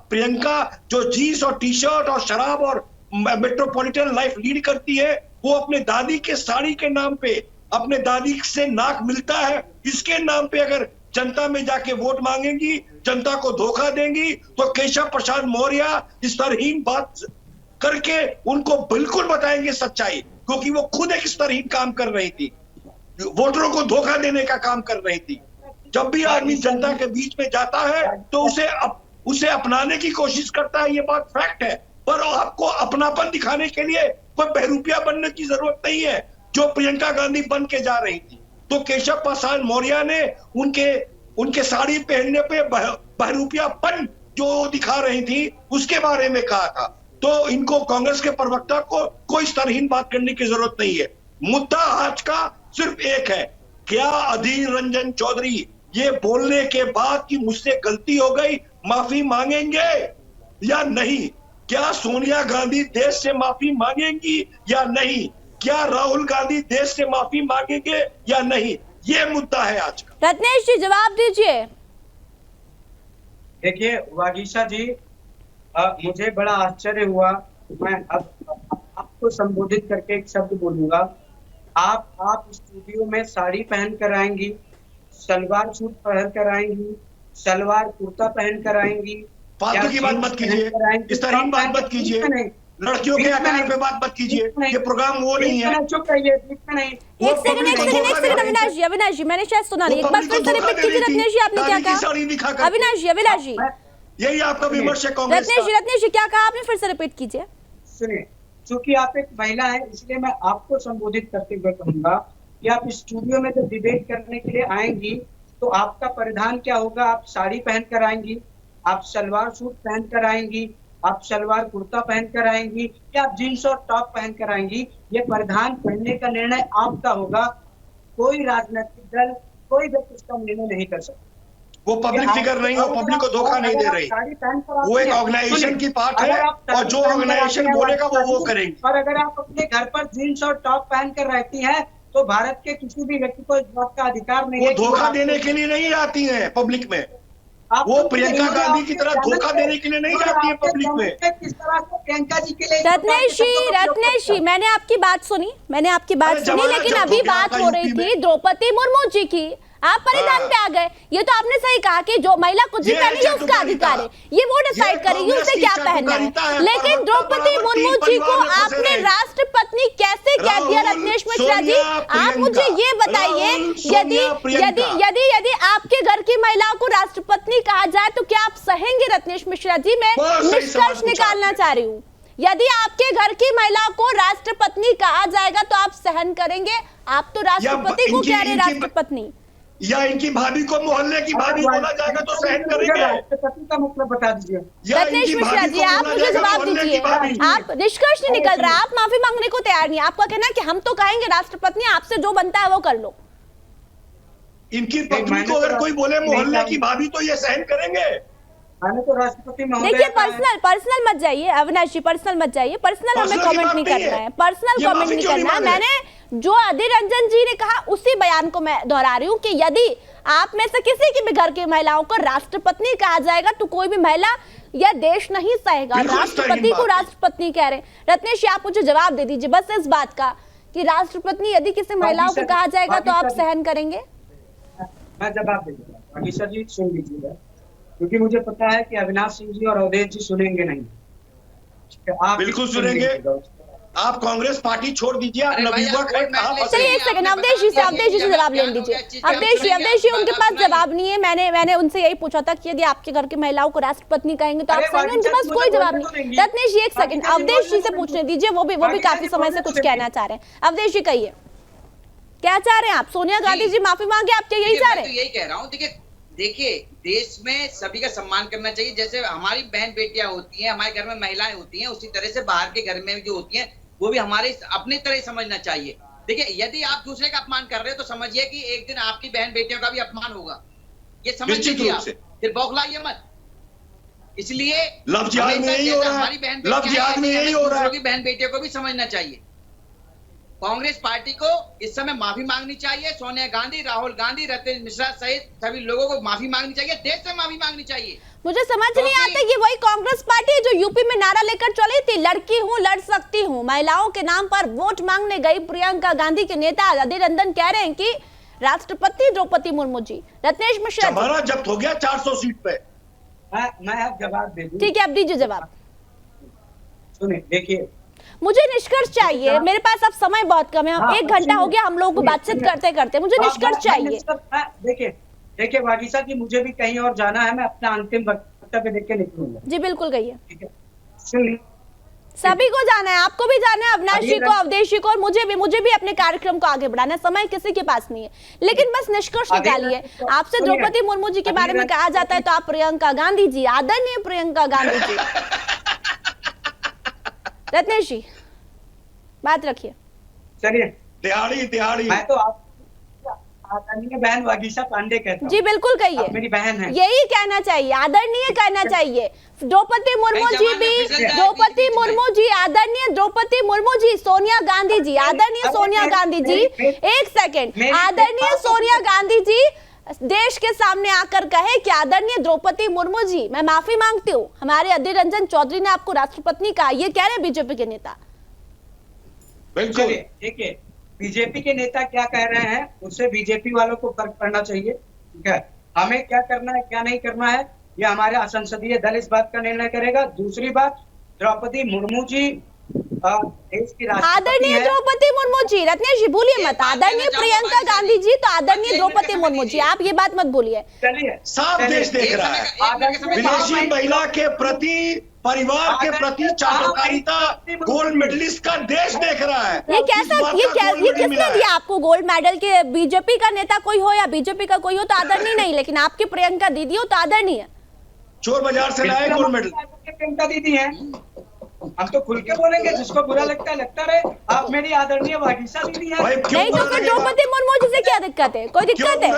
प्रियंका जो जीन्स और टी शर्ट और शराब और मेट्रोपॉलिटन लाइफ लीड करती है, वो अपने दादी के साड़ी के नाम पे, अपने दादी से नाक मिलता है, इसके नाम पे अगर जनता में जाके वोट मांगेंगी, जनता को धोखा देंगी, तो केशव प्रसाद मौर्य इस तरहीन बात करके उनको बिल्कुल बताएंगे सच्चाई, क्योंकि वो खुद एक स्तरहीन काम कर रही थी, वोटरों को धोखा देने का काम कर रही थी। जब भी आदमी जनता के बीच में जाता है तो उसे अपनाने की कोशिश करता है, ये बात फैक्ट है। पर आपको अपनापन दिखाने के लिए कोई बहरूपिया बनने की जरूरत नहीं है, जो प्रियंका गांधी बन के जा रही थी। तो केशव प्रसाद मौर्य ने उनके साड़ी पहनने पे बहरूपियापन जो दिखा रही थी उसके बारे में कहा था। तो इनको कांग्रेस के प्रवक्ता को कोई स्तरहीन बात करने की जरूरत नहीं है। मुद्दा आज का सिर्फ एक है, क्या अधीर रंजन चौधरी ये बोलने के बाद कि मुझसे गलती हो गई माफी मांगेंगे या नहीं? क्या सोनिया गांधी देश से माफी मांगेंगी या नहीं? क्या राहुल गांधी देश से माफी मांगेंगे या नहीं? ये मुद्दा है आज का। रत्नेश जी जवाब दीजिए। देखिए वागीशा जी, मुझे बड़ा आश्चर्य हुआ। मैं अब आपको संबोधित करके एक शब्द बोलूंगा। आप स्टूडियो में साड़ी पहन कर आएंगी, सलवार सूट पहन कर आएंगी, सलवार कुर्ता पहन कर आएंगी, फालतू की बात मत कीजिए, इस तरह की बात मत कीजिए, लड़कियों के आकार पे बात मत कीजिए, ये प्रोग्राम वो नहीं है। चुप रहिए, नहीं। एक सेकंड अविनाश जी, मैंने शायद सुना नहीं, एक बार फिर से रिपीट कीजिए रत्नेश जी, आपने क्या कहा? अविनाश जी यही आपका विमर्श है कांग्रेस का। रत्नेश जी क्या कहा आपने, फिर से रिपीट कीजिए। सुनिए, चूंकि आप एक महिला हैं इसलिए मैं आपको संबोधित करते हुए कहूंगा कि आप स्टूडियो में जब डिबेट करने के लिए आएंगी तो आपका परिधान क्या होगा? आप साड़ी पहन कर आएंगी, आप सलवार सूट पहन कर आएंगी, आप सलवार कुर्ता पहन कर आएंगी, या आप जींस और टॉप पहन कर आएंगी? ये परिधान पहनने का निर्णय आपका होगा। कोई राजनीतिक दल, कोई व्यक्ति इसका निर्णय नहीं कर सकता। वो पब्लिक फिगर नहीं, वो पब्लिक को धोखा नहीं दे रही, वो एक ऑर्गेनाइजेशन की पार्ट है, और जो ऑर्गेनाइजेशन बोलेगा वो करेंगे। और अगर आप अपने घर पर जीन्स और टॉप पहन कर रहती हैं तो भारत के किसी भी व्यक्ति को इस बात का अधिकार नहीं है। वो धोखा देने के लिए नहीं आती है पब्लिक में, वो प्रियंका गांधी की तरह धोखा देने के लिए नहीं जाती है पब्लिक में। किस तरह से प्रियंका जी के लिए? रत्नेश जी मैंने आपकी बात सुनी, लेकिन अभी बात हो रही थी द्रौपदी मुर्मू जी की, आप परिधान पे आ गए। ये तो आपने सही कहा कि जो महिला कुछ भी पहनेगी उसका अधिकार है, ये वो डिसाइड करेगी उसे क्या पहनना है। लेकिन द्रौपदी मुर्मू जी को आपने राष्ट्रपति कैसे कह दिया? रत्नेश मिश्रा जी आप मुझे ये बताइए, यदि आपके घर की महिलाओं को राष्ट्रपति कहा जाए तो क्या आप सहेंगे? रत्नेश मिश्रा जी मैं निष्कर्ष निकालना चाह रही हूँ, यदि आपके घर की महिलाओं को राष्ट्रपति कहा जाएगा तो आप सहन करेंगे? आप तो राष्ट्रपति को कह रहे राष्ट्रपति, या इनकी भाभी को मोहल्ले की भाभी बोला जाएगा तो सहन करेंगे? राष्ट्रपति का मतलब बता दीजिए। रत्नेश मिश्रा जी आप मुझे जवाब दीजिए, आप निष्कर्ष नहीं निकल रहा, आप माफी मांगने को तैयार नहीं। आपका कहना है कि हम तो कहेंगे राष्ट्रपति आपसे जो बनता है वो कर लो। इनकी पत्नी को अगर कोई बोले मोहल्ले की भाभी तो ये सहन करेंगे? मैंने तो राष्ट्रपति देखिए पर्सनल मत जाइए अविनाश जी, पर्सनल मत जाइए, पर्सनल हमें कमेंट नहीं करना है, पर्सनल कमेंट नहीं करना है। मैंने जो अधीर रंजन जी ने कहा उसी बयान को मैं दोहरा रही हूँ कि यदि आप में से किसी की भी घर की महिलाओं को राष्ट्रपति कहा जाएगा तो कोई भी महिला या देश नहीं सहेगा। राष्ट्रपति को राष्ट्रपति कह रहे हैं। रत्नेश आप मुझे जवाब दे दीजिए बस इस बात का कि राष्ट्रपति यदि किसी महिलाओं को कहा जाएगा तो आप सहन करेंगे? मैं जवाब दे दूंगा। वागीशा जी सुन लीजिएगा, क्योंकि मुझे पता है कि अविनाश सिंह जी और अवधेश जी सुनेंगे नहीं। आप बिल्कुल सुनेंगे। आप कांग्रेस पार्टी छोड़ दीजिए, चलिए एक सेकंड अवधेश जी से जवाब ले लीजिए। अवधेश जी उनके पास जवाब नहीं है। मैंने उनसे यही पूछा था कि यदि आपके घर की महिलाओं को राष्ट्रपति कहेंगे तो आप सहन, उनके पास कोई जवाब नहीं। रत्नेश जी एक सेकंड अवधेश जी से पूछने दीजिए, वो भी काफी समय से कुछ कहना चाह रहे हैं। अवधेश जी कहिए क्या चाह रहे हैं आप? सोनिया गांधी जी माफी मांगे, आप क्या यही चाह रहे हैं? यही कह रहा हूँ। देखिए देश में सभी का सम्मान करना चाहिए, जैसे हमारी बहन बेटियां होती हैं, हमारे घर में महिलाएं होती हैं, उसी तरह से बाहर के घर में जो होती हैं वो भी हमारे अपने तरह समझना चाहिए। देखिए यदि आप दूसरे का अपमान कर रहे हो तो समझिए कि एक दिन आपकी बहन बेटियों का भी अपमान होगा, ये समझ लीजिए आप, फिर बौखलाइए मत। इसलिए लव जिहाद में यही हो रहा है, हमारी बहन लव जिहाद में यही हो रहा है। की बहन बेटियों को भी समझना चाहिए। कांग्रेस पार्टी को इस समय माफी मांगनी चाहिए। सोनिया गांधी, राहुल गांधी, रतन मिश्रा सहित सभी लोगों को माफी मांगनी चाहिए, देश से माफी मांगनी चाहिए। मुझे समझ नहीं आता कि वही कांग्रेस पार्टी है जो यूपी में नारा लेकर चली थी, लड़की हूं लड़ सकती हूं। महिलाओं के नाम पर वोट मांगने गई प्रियंका गांधी के नेता अधीर रंजन कह रहे हैं कि राष्ट्रपति द्रौपदी मुर्मू जी, रत्नेश मिश्रा जमाना जब्त हो गया 400 सीट पे। मैं अब जवाब दे दूं। ठीक है, आप दीजिए जवाब। सुनिए, देखिए, मुझे निष्कर्ष चाहिए, मेरे पास अब समय बहुत कम है। हाँ, 1 घंटा हो गया हम लोगों को बातचीत करते करते, मुझे निष्कर्ष चाहिए। देखिए वागीसा जी, मुझे भी कहीं और जाना है, मैं अपना अंतिम वक्तव्य देख के निकलूंगा। जी बिल्कुल कहिए। ठीक है, सुनिए, सभी को जाना है, आपको भी जाना है, अविनाश जी को, अवधेश जी को, और मुझे भी अपने कार्यक्रम को आगे बढ़ाना है। समय किसी के पास नहीं है, लेकिन बस निष्कर्ष निकालिए। आपसे द्रौपदी मुर्मू जी के बारे में कहा जाता है तो आप प्रियंका गांधी जी, आदरणीय प्रियंका गांधी जी। रत्नेश जी बात रखिए। चलिए, दिहाड़ी मैं तो आप आदरणीय बहन वागीसा पांडे कहता हूं। जी बिल्कुल कहिए, आप मेरी बहन है। यही कहना चाहिए, आदरणीय कहना चाहिए। द्रौपदी मुर्मू जी भी, द्रौपदी मुर्मू जी, आदरणीय द्रौपदी मुर्मू जी, सोनिया गांधी जी, आदरणीय सोनिया गांधी जी, एक सेकंड, आदरणीय सोनिया गांधी जी देश के सामने आकर कहे कि आदरणीय द्रौपदी मुर्मू जी, मैं माफी मांगती हूँ, हमारे अधीर रंजन चौधरी ने आपको राष्ट्रपति कहा। ये कह रहे हैं बीजेपी के नेता। बिल्कुल। देखिए, बीजेपी के नेता क्या कह रहे हैं उससे बीजेपी वालों को फर्क पड़ना चाहिए। ठीक है, हमें क्या करना है क्या नहीं करना है ये हमारे संसदीय दल इस बात का निर्णय करेगा। दूसरी बात, द्रौपदी मुर्मू जी देश की राष्ट्रपति आदरणीय द्रौपदी मुर्मू जी, रत्नेश जी भूलिए मत, आदरणीय प्रियंका गांधी जी तो आदरणीय द्रौपदी मुर्मू जी, आप ये बात मत भूलिए। चलिए, साफ देश देख रहा है, विदेशी महिला के प्रति, परिवार के प्रति चाटुकारिता गोल्ड मेडलिस्ट का देश देख रहा है। ये कैसा, ये किसने दिया आपको गोल्ड मेडल? के बीजेपी का नेता कोई हो या बीजेपी का कोई हो तो आदरणीय नहीं, लेकिन आपकी प्रियंका दीदी हो तो आदरणीय। चोर बाजार से लाए गोल्ड मेडल। प्रियंका दीदी है, हम तो खुल के बोलेंगे, जिसको बुरा लगता है लगता रहे। आप मेरी आदरणीय वागीसा दीदी है। नहीं तो फिर द्रौपदी मुर्मू जी से क्या दिक्कत है? कोई दिक्कत है?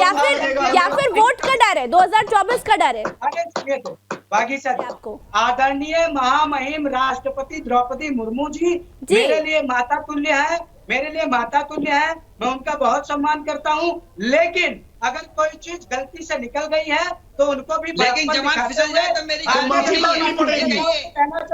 या फिर वोट का डर है, 2024 का डर है? अरे तो वागीसा आपको, आदरणीय महामहिम राष्ट्रपति द्रौपदी मुर्मू जी मेरे लिए माता तुल्य है, मेरे लिए माता तुल्य है। मैं उनका बहुत सम्मान करता हूँ, लेकिन अगर कोई चीज गलती से निकल गई है तो उनको भी, लेकिन जवान फिसल जाए तो मेरी गारंटी नहीं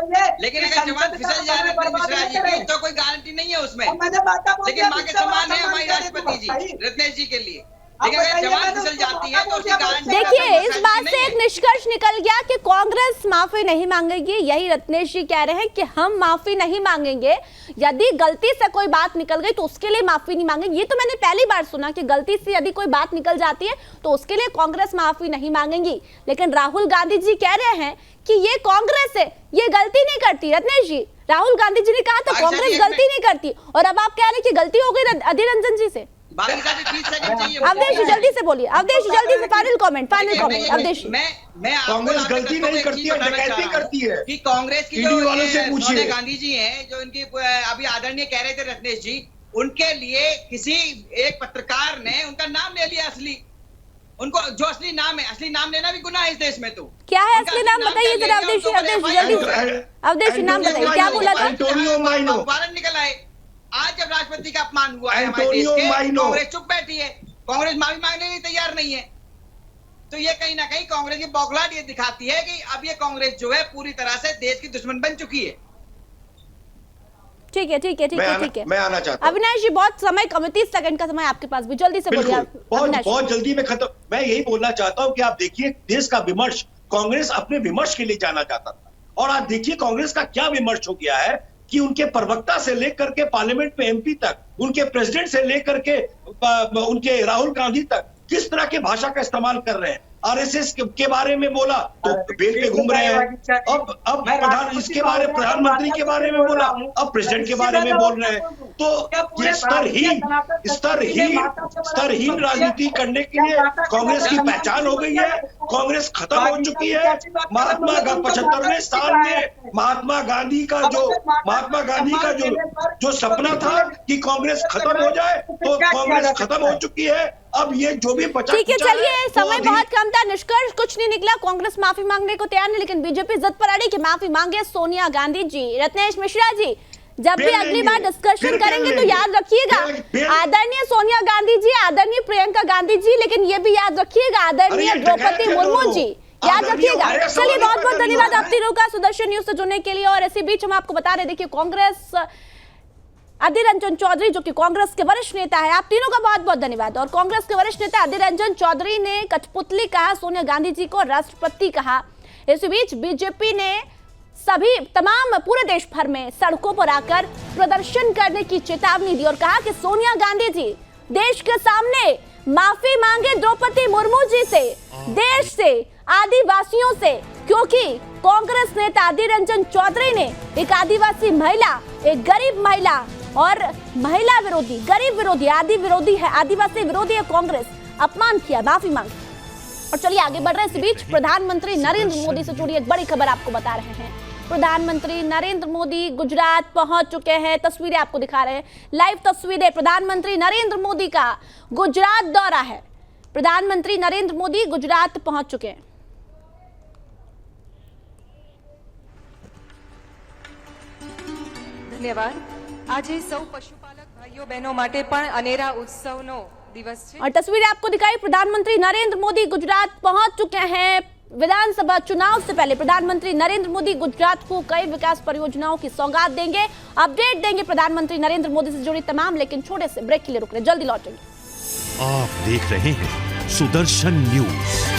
है। लेकिन अगर जवान फिसल जाए मिश्रा जी की तो कोई गारंटी नहीं है उसमें। लेकिन मां के समान है हमारी राष्ट्रपति जी, रत्नेश जी के लिए। लेकिन अगर जवान फिसल जाती है तो उसकी गारंटी। देखिए, इस बात से एक निष्कर्ष निकल गया कि कांग्रेस माफी नहीं मांगेगी। यही रत्नेश जी कह रहे हैं कि हम माफी नहीं मांगेंगे, यदि गलती से कोई बात निकल गई तो उसके लिए माफी नहीं मांगेंगे। ये तो मैंने पहली बार सुना कि गलती से यदि कोई बात निकल जाती है तो उसके लिए कांग्रेस माफी नहीं मांगेगी। लेकिन राहुल गांधी जी कह रहे हैं कि ये कांग्रेस है, ये गलती नहीं करती। रत्नेश जी, राहुल गांधी जी ने कहा था कांग्रेस गलती नहीं करती, और अब आप कह रहे हैं कि गलती हो गई अधीर रंजन जी से। अवधेश जी जल्दी से बोलिए, अवधेश जी जल्दी से फाइनल कमेंट। अवधेश, मैं कांग्रेस गलती नहीं करती है, डकैती करती है। कि कांग्रेस की जो वालों से पूछिए, सोनिया गांधी जी हैं, जो इनकी अभी आदरणीय कह रहे थे रत्नेश जी, उनके लिए किसी एक पत्रकार ने उनका नाम ले लिया असली। उनको जो असली नाम है, असली नाम लेना भी गुनाह है इस देश में। तो क्या है असली नाम बताइए जरा अवधेश जी, अवधेश जी नाम बताइए, क्या बोला था? एंटोनियो माइनो। वारंट निकल आए। आज जब राष्ट्रपति का अपमान हुआ है हमारे देश के, कांग्रेस चुप बैठी है, कांग्रेस माफी मांगने के लिए तैयार नहीं है। तो ये कहीं ना कहीं कांग्रेस की बौखलाहट ये दिखाती है कि अब ये कांग्रेस जो है पूरी तरह से देश की दुश्मन बन चुकी है। ठीक है। मैं आना चाहता हूं। अविनाश जी, बहुत समय कम है, 30 सेकंड का समय आपके पास भी, जल्दी से बोलिए। बहुत जल्दी में खत्म। मैं यही बोलना चाहता हूं कि आप देखिए, देश का विमर्श, कांग्रेस अपने विमर्श के लिए जाना चाहता था, और आप देखिए कांग्रेस का क्या विमर्श हो गया है कि उनके प्रवक्ता से लेकर के पार्लियामेंट में एमपी तक, उनके प्रेसिडेंट से लेकर के उनके राहुल गांधी तक किस तरह के भाषा का इस्तेमाल कर रहे हैं। आरएसएस के बारे में बोला तो बेल पे घूम रहे हैं, अब प्रधानमंत्री के बारे में बोला, अब प्रेसिडेंट के बारे में बोल रहे हैं। तो ये स्तरहीन राजनीति करने के लिए कांग्रेस की पहचान हो गई है। कांग्रेस खत्म हो चुकी है। 75वें साल में महात्मा गांधी का जो सपना था कि कांग्रेस खत्म हो जाए, तो कांग्रेस खत्म हो चुकी है। अब ये जो भी बचा ठीक है, खुचा चलिए वो समय अभी- बहुत कम था, निष्कर्ष कुछ नहीं निकला। कांग्रेस माफी मांगने को तैयार नहीं, लेकिन बीजेपी जिद पर अड़ी कि माफी मांगे सोनिया गांधी जी। रत्नेश मिश्रा जी, जब भी बेल अगली लेंगे, बार डिस्कशन फिर करेंगे बेल तो लेंगे। याद रखिएगा बेल- आदरणीय सोनिया गांधी जी, आदरणीय प्रियंका गांधी जी, लेकिन ये भी याद रखिएगा आदरणीय अरे ये द्रौपदी डकैत मुर्मू है जी, तो। याद आदरणीय रखिएगा। हमारे चलिए सवाल बहुत बहुत पर धन्यवाद नहीं आप तीनों का सुदर्शन न्यूज से जुड़ने के लिए। और इसी बीच हम आपको बता रहे, देखिए कांग्रेस अधीर रंजन चौधरी जो कि कांग्रेस के वरिष्ठ नेता है, आप तीनों का बहुत बहुत धन्यवाद। और कांग्रेस के वरिष्ठ नेता अधीर रंजन चौधरी ने कठपुतली कहा, सोनिया गांधी जी को राष्ट्रपति कहा। इसी बीच बीजेपी ने सभी तमाम पूरे देश भर में सड़कों पर आकर प्रदर्शन करने की चेतावनी दी और कहा कि सोनिया गांधी जी देश के सामने माफी मांगे द्रौपदी मुर्मू जी से, देश से, आदिवासियों से, क्योंकि कांग्रेस नेता अधीर रंजन चौधरी ने एक आदिवासी महिला, एक गरीब महिला और महिला विरोधी, गरीब विरोधी, आदि विरोधी है, आदिवासी विरोधी है कांग्रेस, अपमान किया, माफी मांगी। और चलिए आगे बढ़ रहे हैं। इस बीच प्रधानमंत्री नरेंद्र मोदी से जुड़ी एक बड़ी खबर आपको बता रहे हैं। प्रधानमंत्री नरेंद्र मोदी गुजरात पहुंच चुके हैं, तस्वीरें आपको दिखा रहे हैं, लाइव तस्वीरें। प्रधानमंत्री नरेंद्र मोदी का गुजरात दौरा है, प्रधानमंत्री नरेंद्र मोदी गुजरात पहुंच चुके हैं। ધન્યવાદ। આજે સૌ પશુપાલક ભાઈઓ બહેનો માટે પણ અનેરા ઉત્સવનો દિવસ છે। और तस्वीरें आपको दिखाई, प्रधानमंत्री नरेंद्र मोदी गुजरात पहुंच चुके हैं। विधानसभा चुनाव से पहले प्रधानमंत्री नरेंद्र मोदी गुजरात को कई विकास परियोजनाओं की सौगात देंगे, अपडेट देंगे प्रधानमंत्री नरेंद्र मोदी से जुड़ी तमाम। लेकिन छोटे से ब्रेक के लिए रुक रहे, जल्दी लौटेंगे। आप देख रहे हैं सुदर्शन न्यूज।